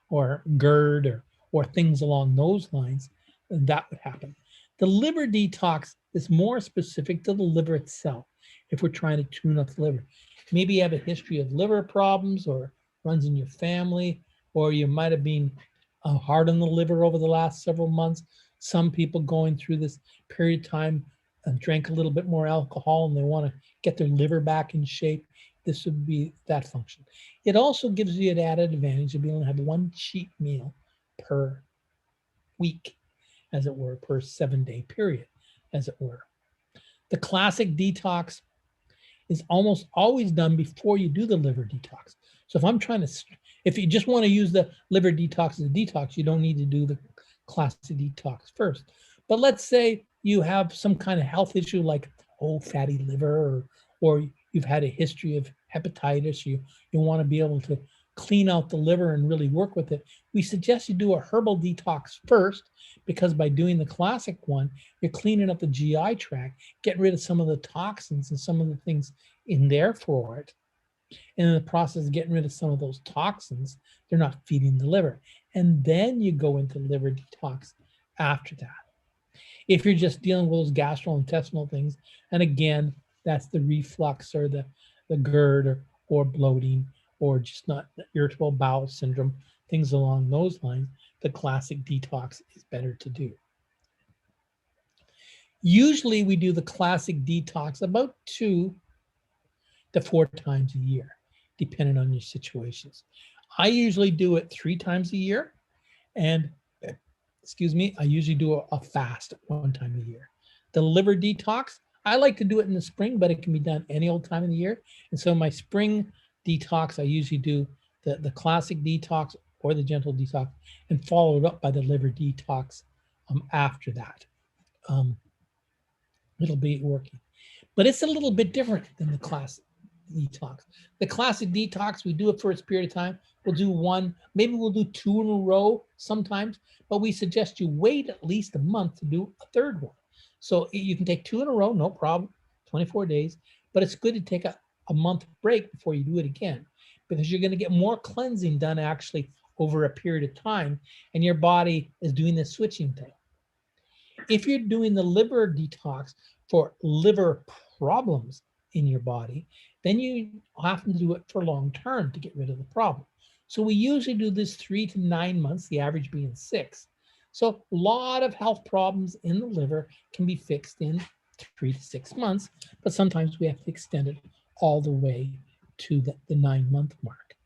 or GERD or things along those lines, then that would happen. The liver detox is more specific to the liver itself. If we're trying to tune up the liver, maybe you have a history of liver problems or runs in your family, or you might have been hard on the liver over the last several months. Some people going through this period of time drank a little bit more alcohol and they want to get their liver back in shape. This would be that function. It also gives you an added advantage of being able to have one cheat meal per week, as it were, per 7-day period, as it were. The classic detox is almost always done before you do the liver detox. So if you just want to use the liver detox as a detox, you don't need to do the classic detox first. But let's say you have some kind of health issue like fatty liver, or you've had a history of hepatitis, you want to be able to clean out the liver and really work with it, we suggest you do a herbal detox first, because by doing the classic one, you're cleaning up the GI tract, getting rid of some of the toxins and some of the things in there for it. And in the process of getting rid of some of those toxins, they're not feeding the liver. And then you go into liver detox after that. If you're just dealing with those gastrointestinal things, and again, that's the reflux or the GERD or bloating or just not irritable bowel syndrome, things along those lines, the classic detox is better to do. Usually we do the classic detox about 2 to 4 times a year, depending on your situations. I usually do it 3 times a year, and I usually do a fast 1 time a year. The liver detox, I like to do it in the spring, but it can be done any old time of the year. And so my spring detox, I usually do the classic detox or the gentle detox, and followed up by the liver detox after that. It'll be working. But it's a little bit different than the classic detox. The classic detox, we do it for a period of time. We'll do 1, maybe we'll do 2 in a row sometimes, but we suggest you wait at least a month to do a 3rd one. So you can take 2 in a row, no problem, 24 days, but it's good to take a month break before you do it again, because you're going to get more cleansing done actually over a period of time, and your body is doing this switching thing. If you're doing the liver detox for liver problems in your body, then you have to do it for long term to get rid of the problem. So we usually do this 3 to 9 months, the average being 6. So a lot of health problems in the liver can be fixed in 3 to 6 months, but sometimes we have to extend it all the way to the 9-month mark.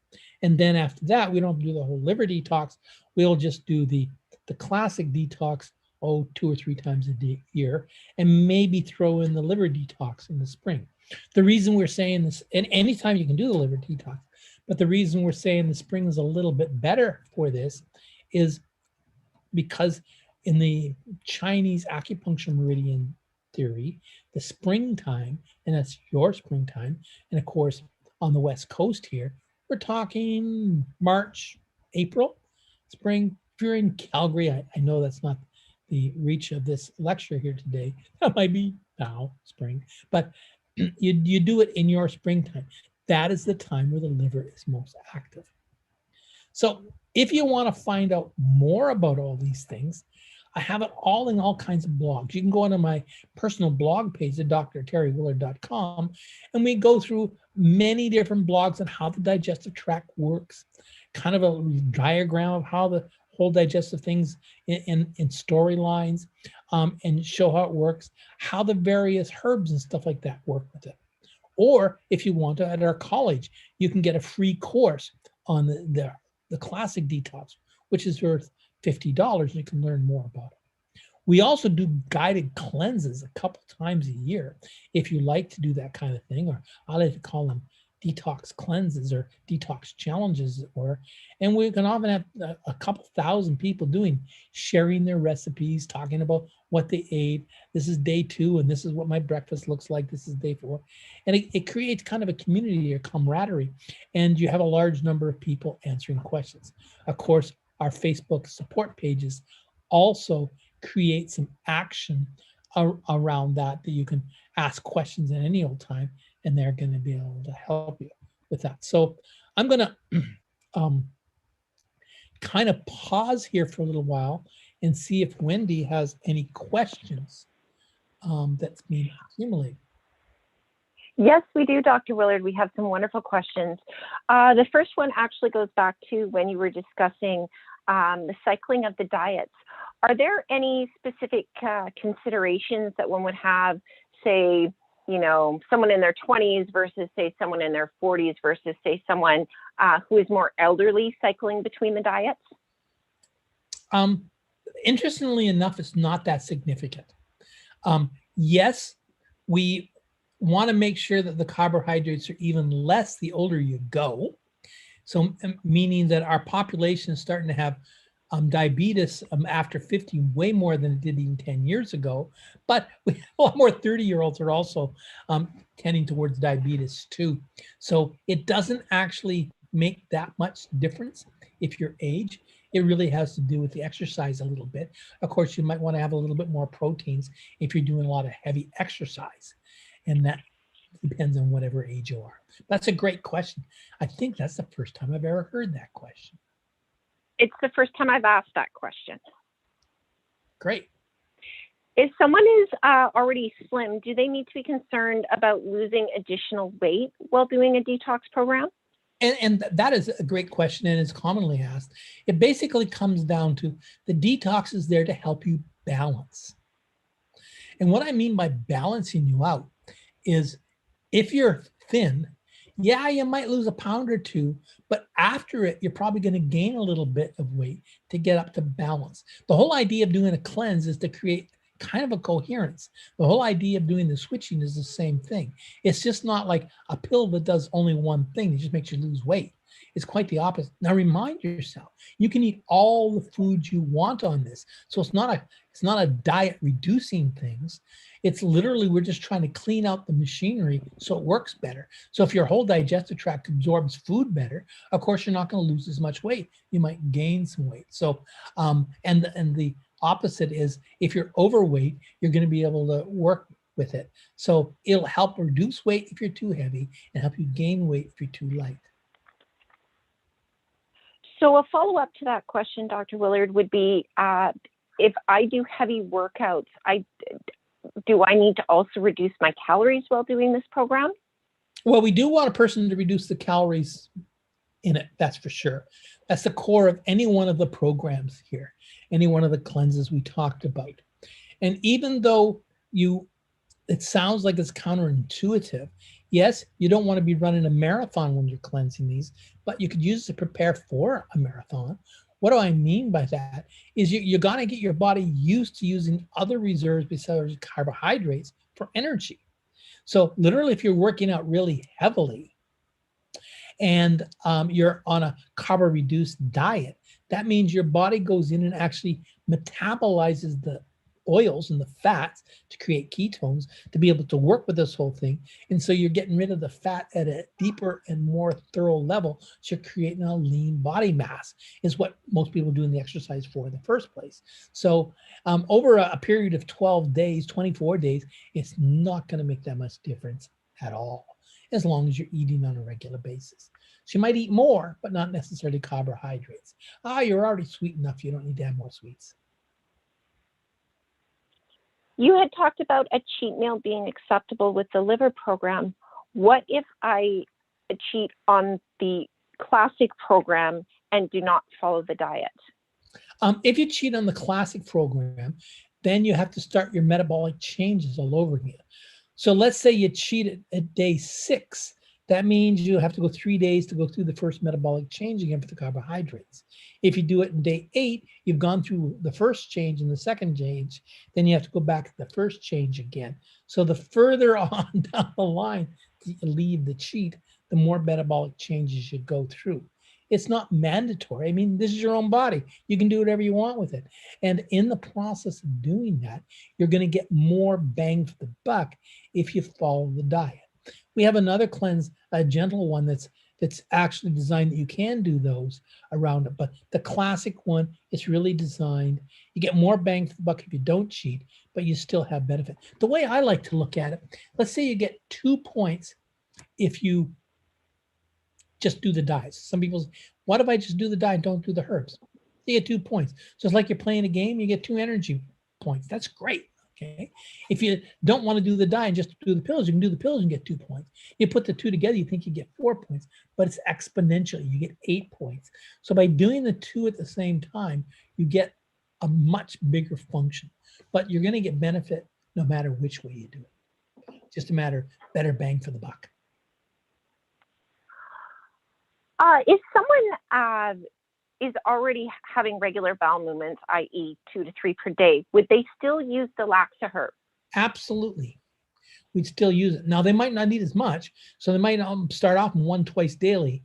And then after that, we don't do the whole liver detox. We'll just do the classic detox 2 or 3 times a year, and maybe throw in the liver detox in the spring. The reason we're saying this, and anytime you can do the liver detox, but the reason we're saying the spring is a little bit better for this is because in the Chinese acupuncture meridian theory, the springtime, and that's your springtime, and of course on the West Coast here, we're talking March, April, spring. If you're in Calgary, I know that's not the reach of this lecture here today. That might be now, spring, but you do it in your springtime. That is the time where the liver is most active. So if you want to find out more about all these things, I have it all in all kinds of blogs. You can go onto my personal blog page at drterrywillard.com, and we go through many different blogs on how the digestive tract works, kind of a diagram of how the whole digestive things in storylines, and show how it works, how the various herbs and stuff like that work with it. Or if you want to, at our college, you can get a free course on the classic detox, which is worth $50, and you can learn more about it. We also do guided cleanses a couple times a year if you like to do that kind of thing, or I like to call them detox cleanses or detox challenges, and we can often have a couple thousand people sharing their recipes, talking about what they ate. This is day 2, and this is what my breakfast looks like. This is day 4. And it creates kind of a community or camaraderie, and you have a large number of people answering questions. Of course, our Facebook support pages also create some action around that you can ask questions at any old time, and they're going to be able to help you with that. So I'm going to kind of pause here for a little while and see if Wendy has any questions that's being accumulated. Yes, we do, Dr. Willard. We have some wonderful questions. The first one actually goes back to when you were discussing the cycling of the diets. Are there any specific considerations that one would have, say, someone in their 20s versus, say, someone in their 40s versus, say, someone who is more elderly cycling between the diets? Interestingly enough, it's not that significant. Yes, we want to make sure that the carbohydrates are even less the older you go. So meaning that our population is starting to have diabetes after 50 way more than it did even 10 years ago. But we have a lot more 30-year-olds are also tending towards diabetes too. So it doesn't actually make that much difference if your age. It really has to do with the exercise a little bit. Of course, you might want to have a little bit more proteins if you're doing a lot of heavy exercise. And that depends on whatever age you are. That's a great question. I think that's the first time I've ever heard that question. It's the first time I've asked that question. Great. If someone is already slim, do they need to be concerned about losing additional weight while doing a detox program? And that is a great question, and it's commonly asked. It basically comes down to the detox is there to help you balance. And what I mean by balancing you out is if you're thin, yeah, you might lose a pound or two, but after it, you're probably going to gain a little bit of weight to get up to balance. The whole idea of doing a cleanse is to create kind of a coherence. The whole idea of doing the switching is the same thing. It's just not like a pill that does only one thing. It just makes you lose weight. It's quite the opposite. Now remind yourself, you can eat all the foods you want on this. So it's not a diet reducing things. It's literally, we're just trying to clean out the machinery so it works better. So if your whole digestive tract absorbs food better, of course, you're not going to lose as much weight. You might gain some weight. So, and the opposite is if you're overweight, you're going to be able to work with it. So it'll help reduce weight if you're too heavy and help you gain weight if you're too light. So a follow-up to that question, Dr. Willard, would be if I do heavy workouts, do I need to also reduce my calories while doing this program? Well, we do want a person to reduce the calories in it, that's for sure. That's the core of any one of the programs here, any one of the cleanses we talked about. And even though it sounds like it's counterintuitive, yes, you don't want to be running a marathon when you're cleansing these, but you could use it to prepare for a marathon. What do I mean by that? Is you're going to get your body used to using other reserves besides carbohydrates for energy. So literally, if you're working out really heavily and you're on a carbo-reduced diet, that means your body goes in and actually metabolizes the oils and the fats to create ketones to be able to work with this whole thing. And so you're getting rid of the fat at a deeper and more thorough level. So you're creating a lean body mass is what most people do in the exercise for in the first place. So over a period of 12 days, 24 days, it's not going to make that much difference at all, as long as you're eating on a regular basis. So you might eat more, but not necessarily carbohydrates. You're already sweet enough. You don't need to have more sweets. You had talked about a cheat meal being acceptable with the liver program. What if I cheat on the classic program and do not follow the diet? If you cheat on the classic program, then you have to start your metabolic changes all over again. So let's say you cheated at day 6. That means you have to go 3 days to go through the first metabolic change again for the carbohydrates. If you do it in day 8, you've gone through the first change and the second change, then you have to go back to the first change again. So the further on down the line you leave the cheat, the more metabolic changes you go through. It's not mandatory. I mean, this is your own body. You can do whatever you want with it. And in the process of doing that, you're going to get more bang for the buck if you follow the diet. We have another cleanse, a gentle one that's actually designed that you can do those around it. But the classic one is really designed. You get more bang for the buck if you don't cheat, but you still have benefit. The way I like to look at it, let's say you get 2 points if you just do the diet. Some people say, what if I just do the diet, don't do the herbs? You get 2 points. So it's like you're playing a game, you get 2 energy points. That's great. Okay. If you don't want to do the diet and just do the pills, you can do the pills and get 2 points. You put the 2 together, you think you get 4 points, but it's exponential. You get 8 points. So by doing the 2 at the same time, you get a much bigger function, but you're going to get benefit no matter which way you do it. Just a matter of better bang for the buck. If someone is already having regular bowel movements, i.e. 2 to 3 per day, would they still use the Laxa Herb? Absolutely. We'd still use it. Now, they might not need as much, so they might start off in 1 twice daily,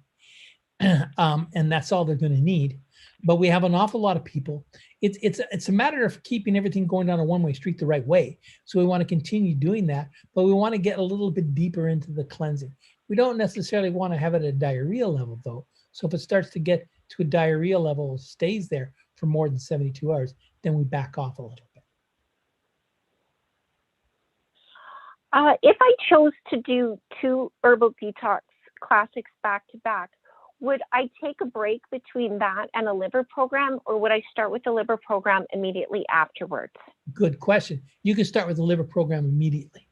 and that's all they're going to need. But we have an awful lot of people. It's a matter of keeping everything going down a one-way street the right way. So we want to continue doing that, but we want to get a little bit deeper into the cleansing. We don't necessarily want to have it at a diarrhea level, though. So if it starts to get to a diarrhea level, stays there for more than 72 hours, then we back off a little bit. If I chose to do 2 herbal detox classics back to back, would I take a break between that and a liver program, or would I start with the liver program immediately afterwards? Good question. You can start with the liver program immediately.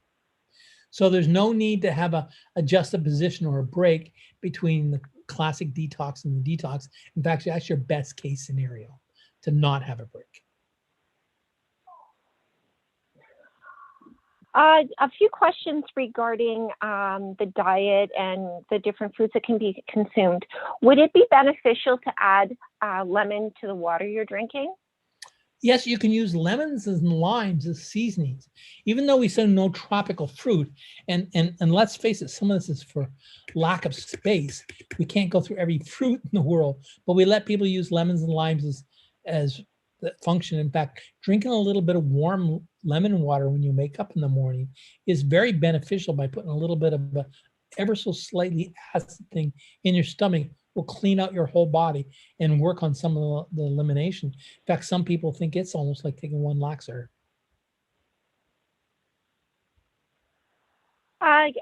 So there's no need to have a juxtaposition or a break between the classic detox and the detox. In fact, that's your best case scenario, to not have a break. A few questions regarding the diet and the different foods that can be consumed. Would it be beneficial to add lemon to the water you're drinking? Yes, you can use lemons and limes as seasonings, even though we say no tropical fruit. And let's face it, some of this is for lack of space. We can't go through every fruit in the world, but we let people use lemons and limes as that function. In fact, drinking a little bit of warm lemon water when you wake up in the morning is very beneficial. By putting a little bit of a ever so slightly acid thing in your stomach, will clean out your whole body and work on some of the elimination. In fact, some people think it's almost like taking one Laxa Herb.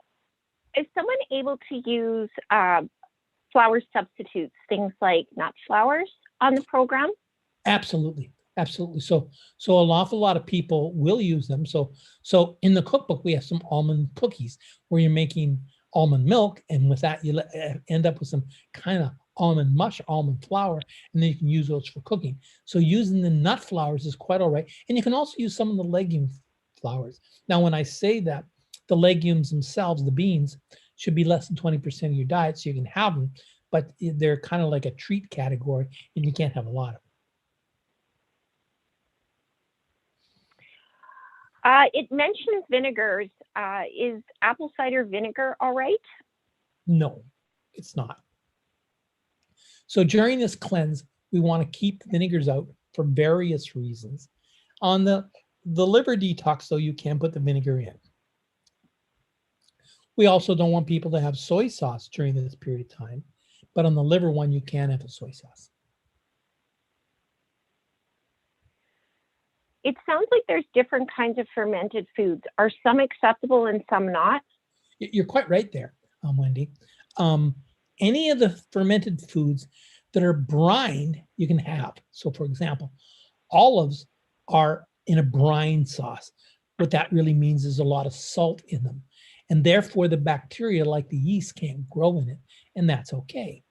Is someone able to use flour substitutes, things like nut flours, on the program? Absolutely. Absolutely. So an awful lot of people will use them. So in the cookbook, we have some almond cookies where you're making almond milk, and with that you end up with some kind of almond mush, almond flour, and then you can use those for cooking. So using the nut flours is quite all right. And you can also use some of the legume flours. Now, when I say that, the legumes themselves, the beans, should be less than 20% of your diet, so you can have them, but they're kind of like a treat category, and you can't have a lot of them. It mentions vinegars. Is apple cider vinegar all right? No, it's not. So during this cleanse, we want to keep vinegars out for various reasons. On the liver detox, though, you can put the vinegar in. We also don't want people to have soy sauce during this period of time, but on the liver one, you can have a soy sauce. It sounds like there's different kinds of fermented foods. Are some acceptable and some not? You're quite right there, Wendy. Any of the fermented foods that are brined, you can have. So, for example, olives are in a brine sauce. What that really means is a lot of salt in them. And therefore, the bacteria, like the yeast, can't grow in it. And that's okay.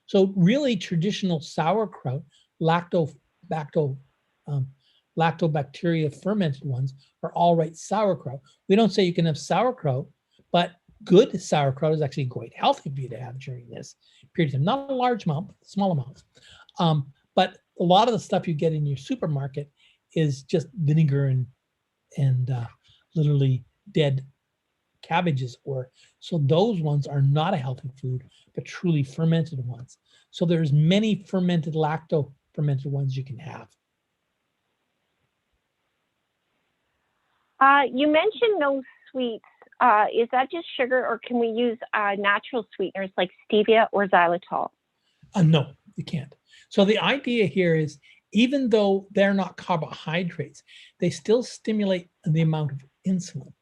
So really, traditional sauerkraut, lactobacteria fermented ones are all right sauerkraut. We don't say you can have sauerkraut, but good sauerkraut is actually quite healthy for you to have during this period of time. Not a large amount, but small amounts. But a lot of the stuff you get in your supermarket is just vinegar and literally dead cabbages. So those ones are not a healthy food, but truly fermented ones. So there's many fermented lacto-fermented ones you can have. You mentioned no sweets. Is that just sugar, or can we use natural sweeteners like stevia or xylitol? No, you can't. So the idea here is, even though they're not carbohydrates, they still stimulate the amount of insulin.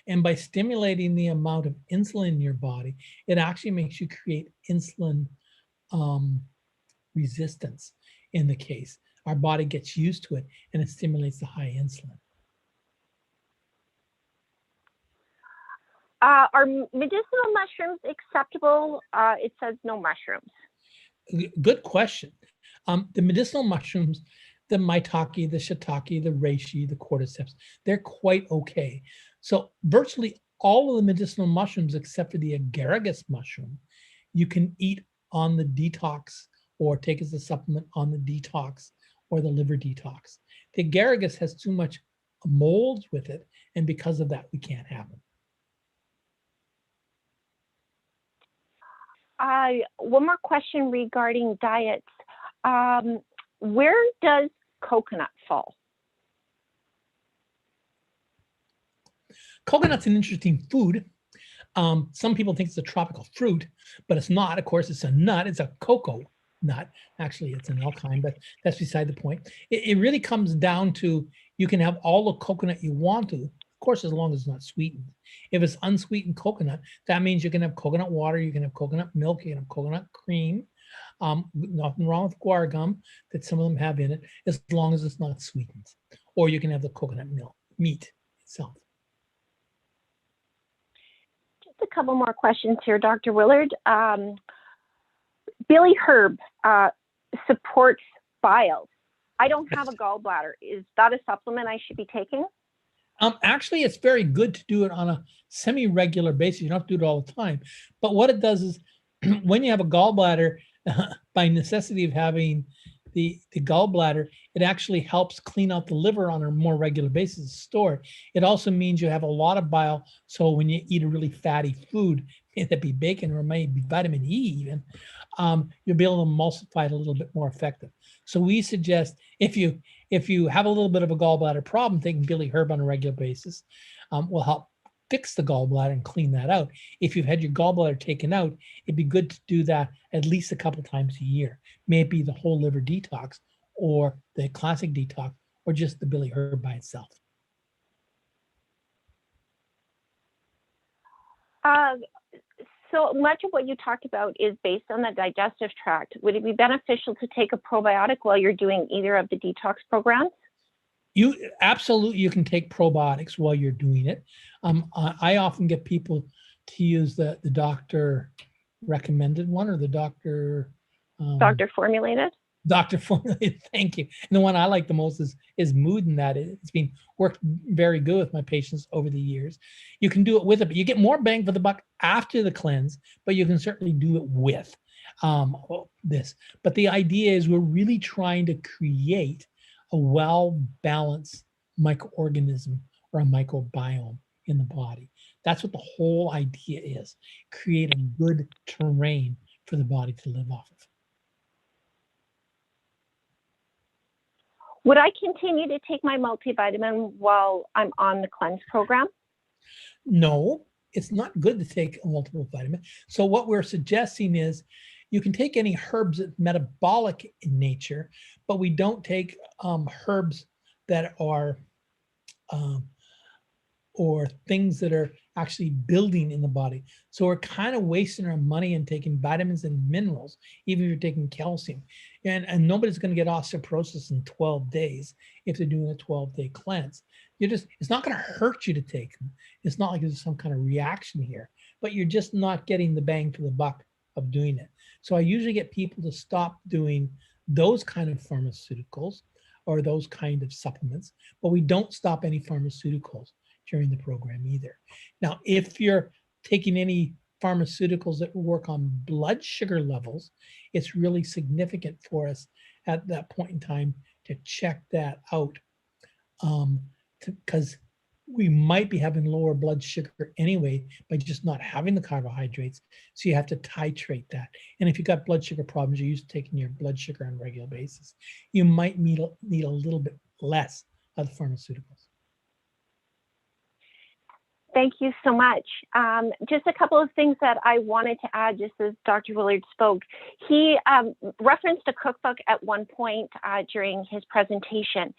And by stimulating the amount of insulin in your body, it actually makes you create insulin resistance in the case. Our body gets used to it, and it stimulates the high insulin. Are medicinal mushrooms acceptable? It says no mushrooms. Good question. The medicinal mushrooms, the maitake, the shiitake, the reishi, the cordyceps, they're quite okay. So virtually all of the medicinal mushrooms, except for the agaricus mushroom, you can eat on the detox or take as a supplement on the detox or the liver detox. The agaricus has too much mold with it, and because of that, we can't have them. One more question regarding diets. Where does coconut fall? Coconut's an interesting food. Some people think it's a tropical fruit, but it's not. Of course, it's a nut. It's a cocoa nut. Actually, it's an alpine, but that's beside the point. It really comes down to you can have all the coconut you want to, of course, as long as it's not sweetened. If it's unsweetened coconut, that means you can have coconut water, you can have coconut milk, you can have coconut cream. Nothing wrong with guar gum that some of them have in it, as long as it's not sweetened. Or you can have the coconut milk, meat itself. Just a couple more questions here, Dr. Willard. Billy Herb supports bile. I don't have a gallbladder. Is that a supplement I should be taking? Actually, it's very good to do it on a semi-regular basis. You don't have to do it all the time. But what it does is when you have a gallbladder, by necessity of having the gallbladder, it actually helps clean out the liver on a more regular basis to store. It also means you have a lot of bile. So when you eat a really fatty food, may that be bacon or maybe vitamin E even, you'll be able to emulsify it a little bit more effective. So we suggest if you have a little bit of a gallbladder problem, taking Billy Herb on a regular basis will help fix the gallbladder and clean that out. If you've had your gallbladder taken out, it'd be good to do that at least a couple times a year. Maybe the whole liver detox or the classic detox or just the Billy Herb by itself. So much of what you talked about is based on the digestive tract. Would it be beneficial to take a probiotic while you're doing either of the detox programs? You absolutely, you can take probiotics while you're doing it. I often get people to use the doctor recommended one or the doctor formulated. Doctor formulated, thank you. And the one I like the most is Mood, and that it's been worked very good with my patients over the years. You can do it with it, but you get more bang for the buck after the cleanse, but you can certainly do it with this. But the idea is we're really trying to create a well-balanced microorganism or a microbiome in the body. That's what the whole idea is. Create a good terrain for the body to live off of. Would I continue to take my multivitamin while I'm on the cleanse program? No, it's not good to take a multiple vitamin. So what we're suggesting is you can take any herbs that are metabolic in nature, but we don't take herbs that are or things that are actually building in the body. So we're kind of wasting our money in taking vitamins and minerals, even if you're taking calcium. And nobody's going to get osteoporosis in 12 days if they're doing a 12-day cleanse. It's not going to hurt you to take them. It's not like there's some kind of reaction here, but you're just not getting the bang for the buck of doing it. So I usually get people to stop doing those kind of pharmaceuticals or those kind of supplements, but we don't stop any pharmaceuticals during the program either. Now, if you're taking any pharmaceuticals that work on blood sugar levels, it's really significant for us at that point in time to check that out, because we might be having lower blood sugar anyway by just not having the carbohydrates. So you have to titrate that. And if you've got blood sugar problems, you're used to taking your blood sugar on a regular basis, you might need a little bit less of the pharmaceuticals. Thank you so much. Just a couple of things that I wanted to add just as Dr. Willard spoke. He referenced a cookbook at one point during his presentation.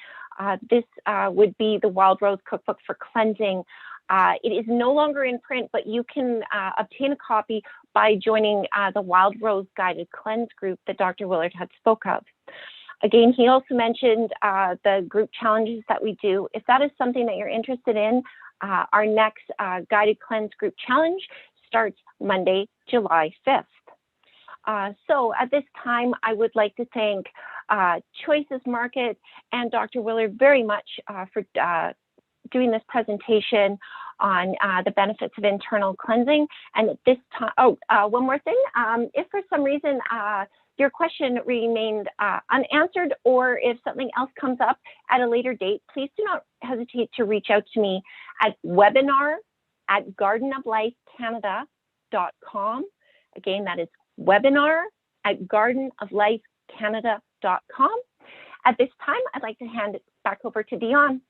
This would be the Wild Rose Cookbook for Cleansing. It is no longer in print, but you can obtain a copy by joining the Wild Rose Guided Cleanse group that Dr. Willard had spoke of. Again, he also mentioned the group challenges that we do. If that is something that you're interested in, our next Guided Cleanse Group Challenge starts Monday, July 5th. So at this time, I would like to thank Choices Market and Dr. Willard very much for doing this presentation on the benefits of internal cleansing. And at this time, one more thing, if for some reason your question remained unanswered, or if something else comes up at a later date, please do not hesitate to reach out to me at webinar@gardenoflifecanada.com. Again, that is webinar@gardenoflifecanada.com. At this time, I'd like to hand it back over to Dion.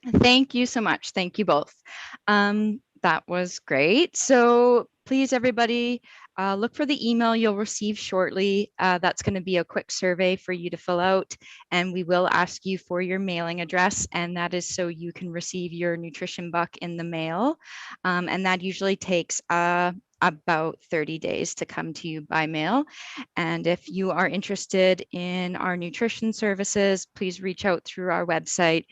Thank you so much. Thank you both. That was great. So please, everybody, look for the email you'll receive shortly. That's going to be a quick survey for you to fill out, and we will ask you for your mailing address, and that is so you can receive your nutrition buck in the mail. And that usually takes about 30 days to come to you by mail. And if you are interested in our nutrition services, please reach out through our website.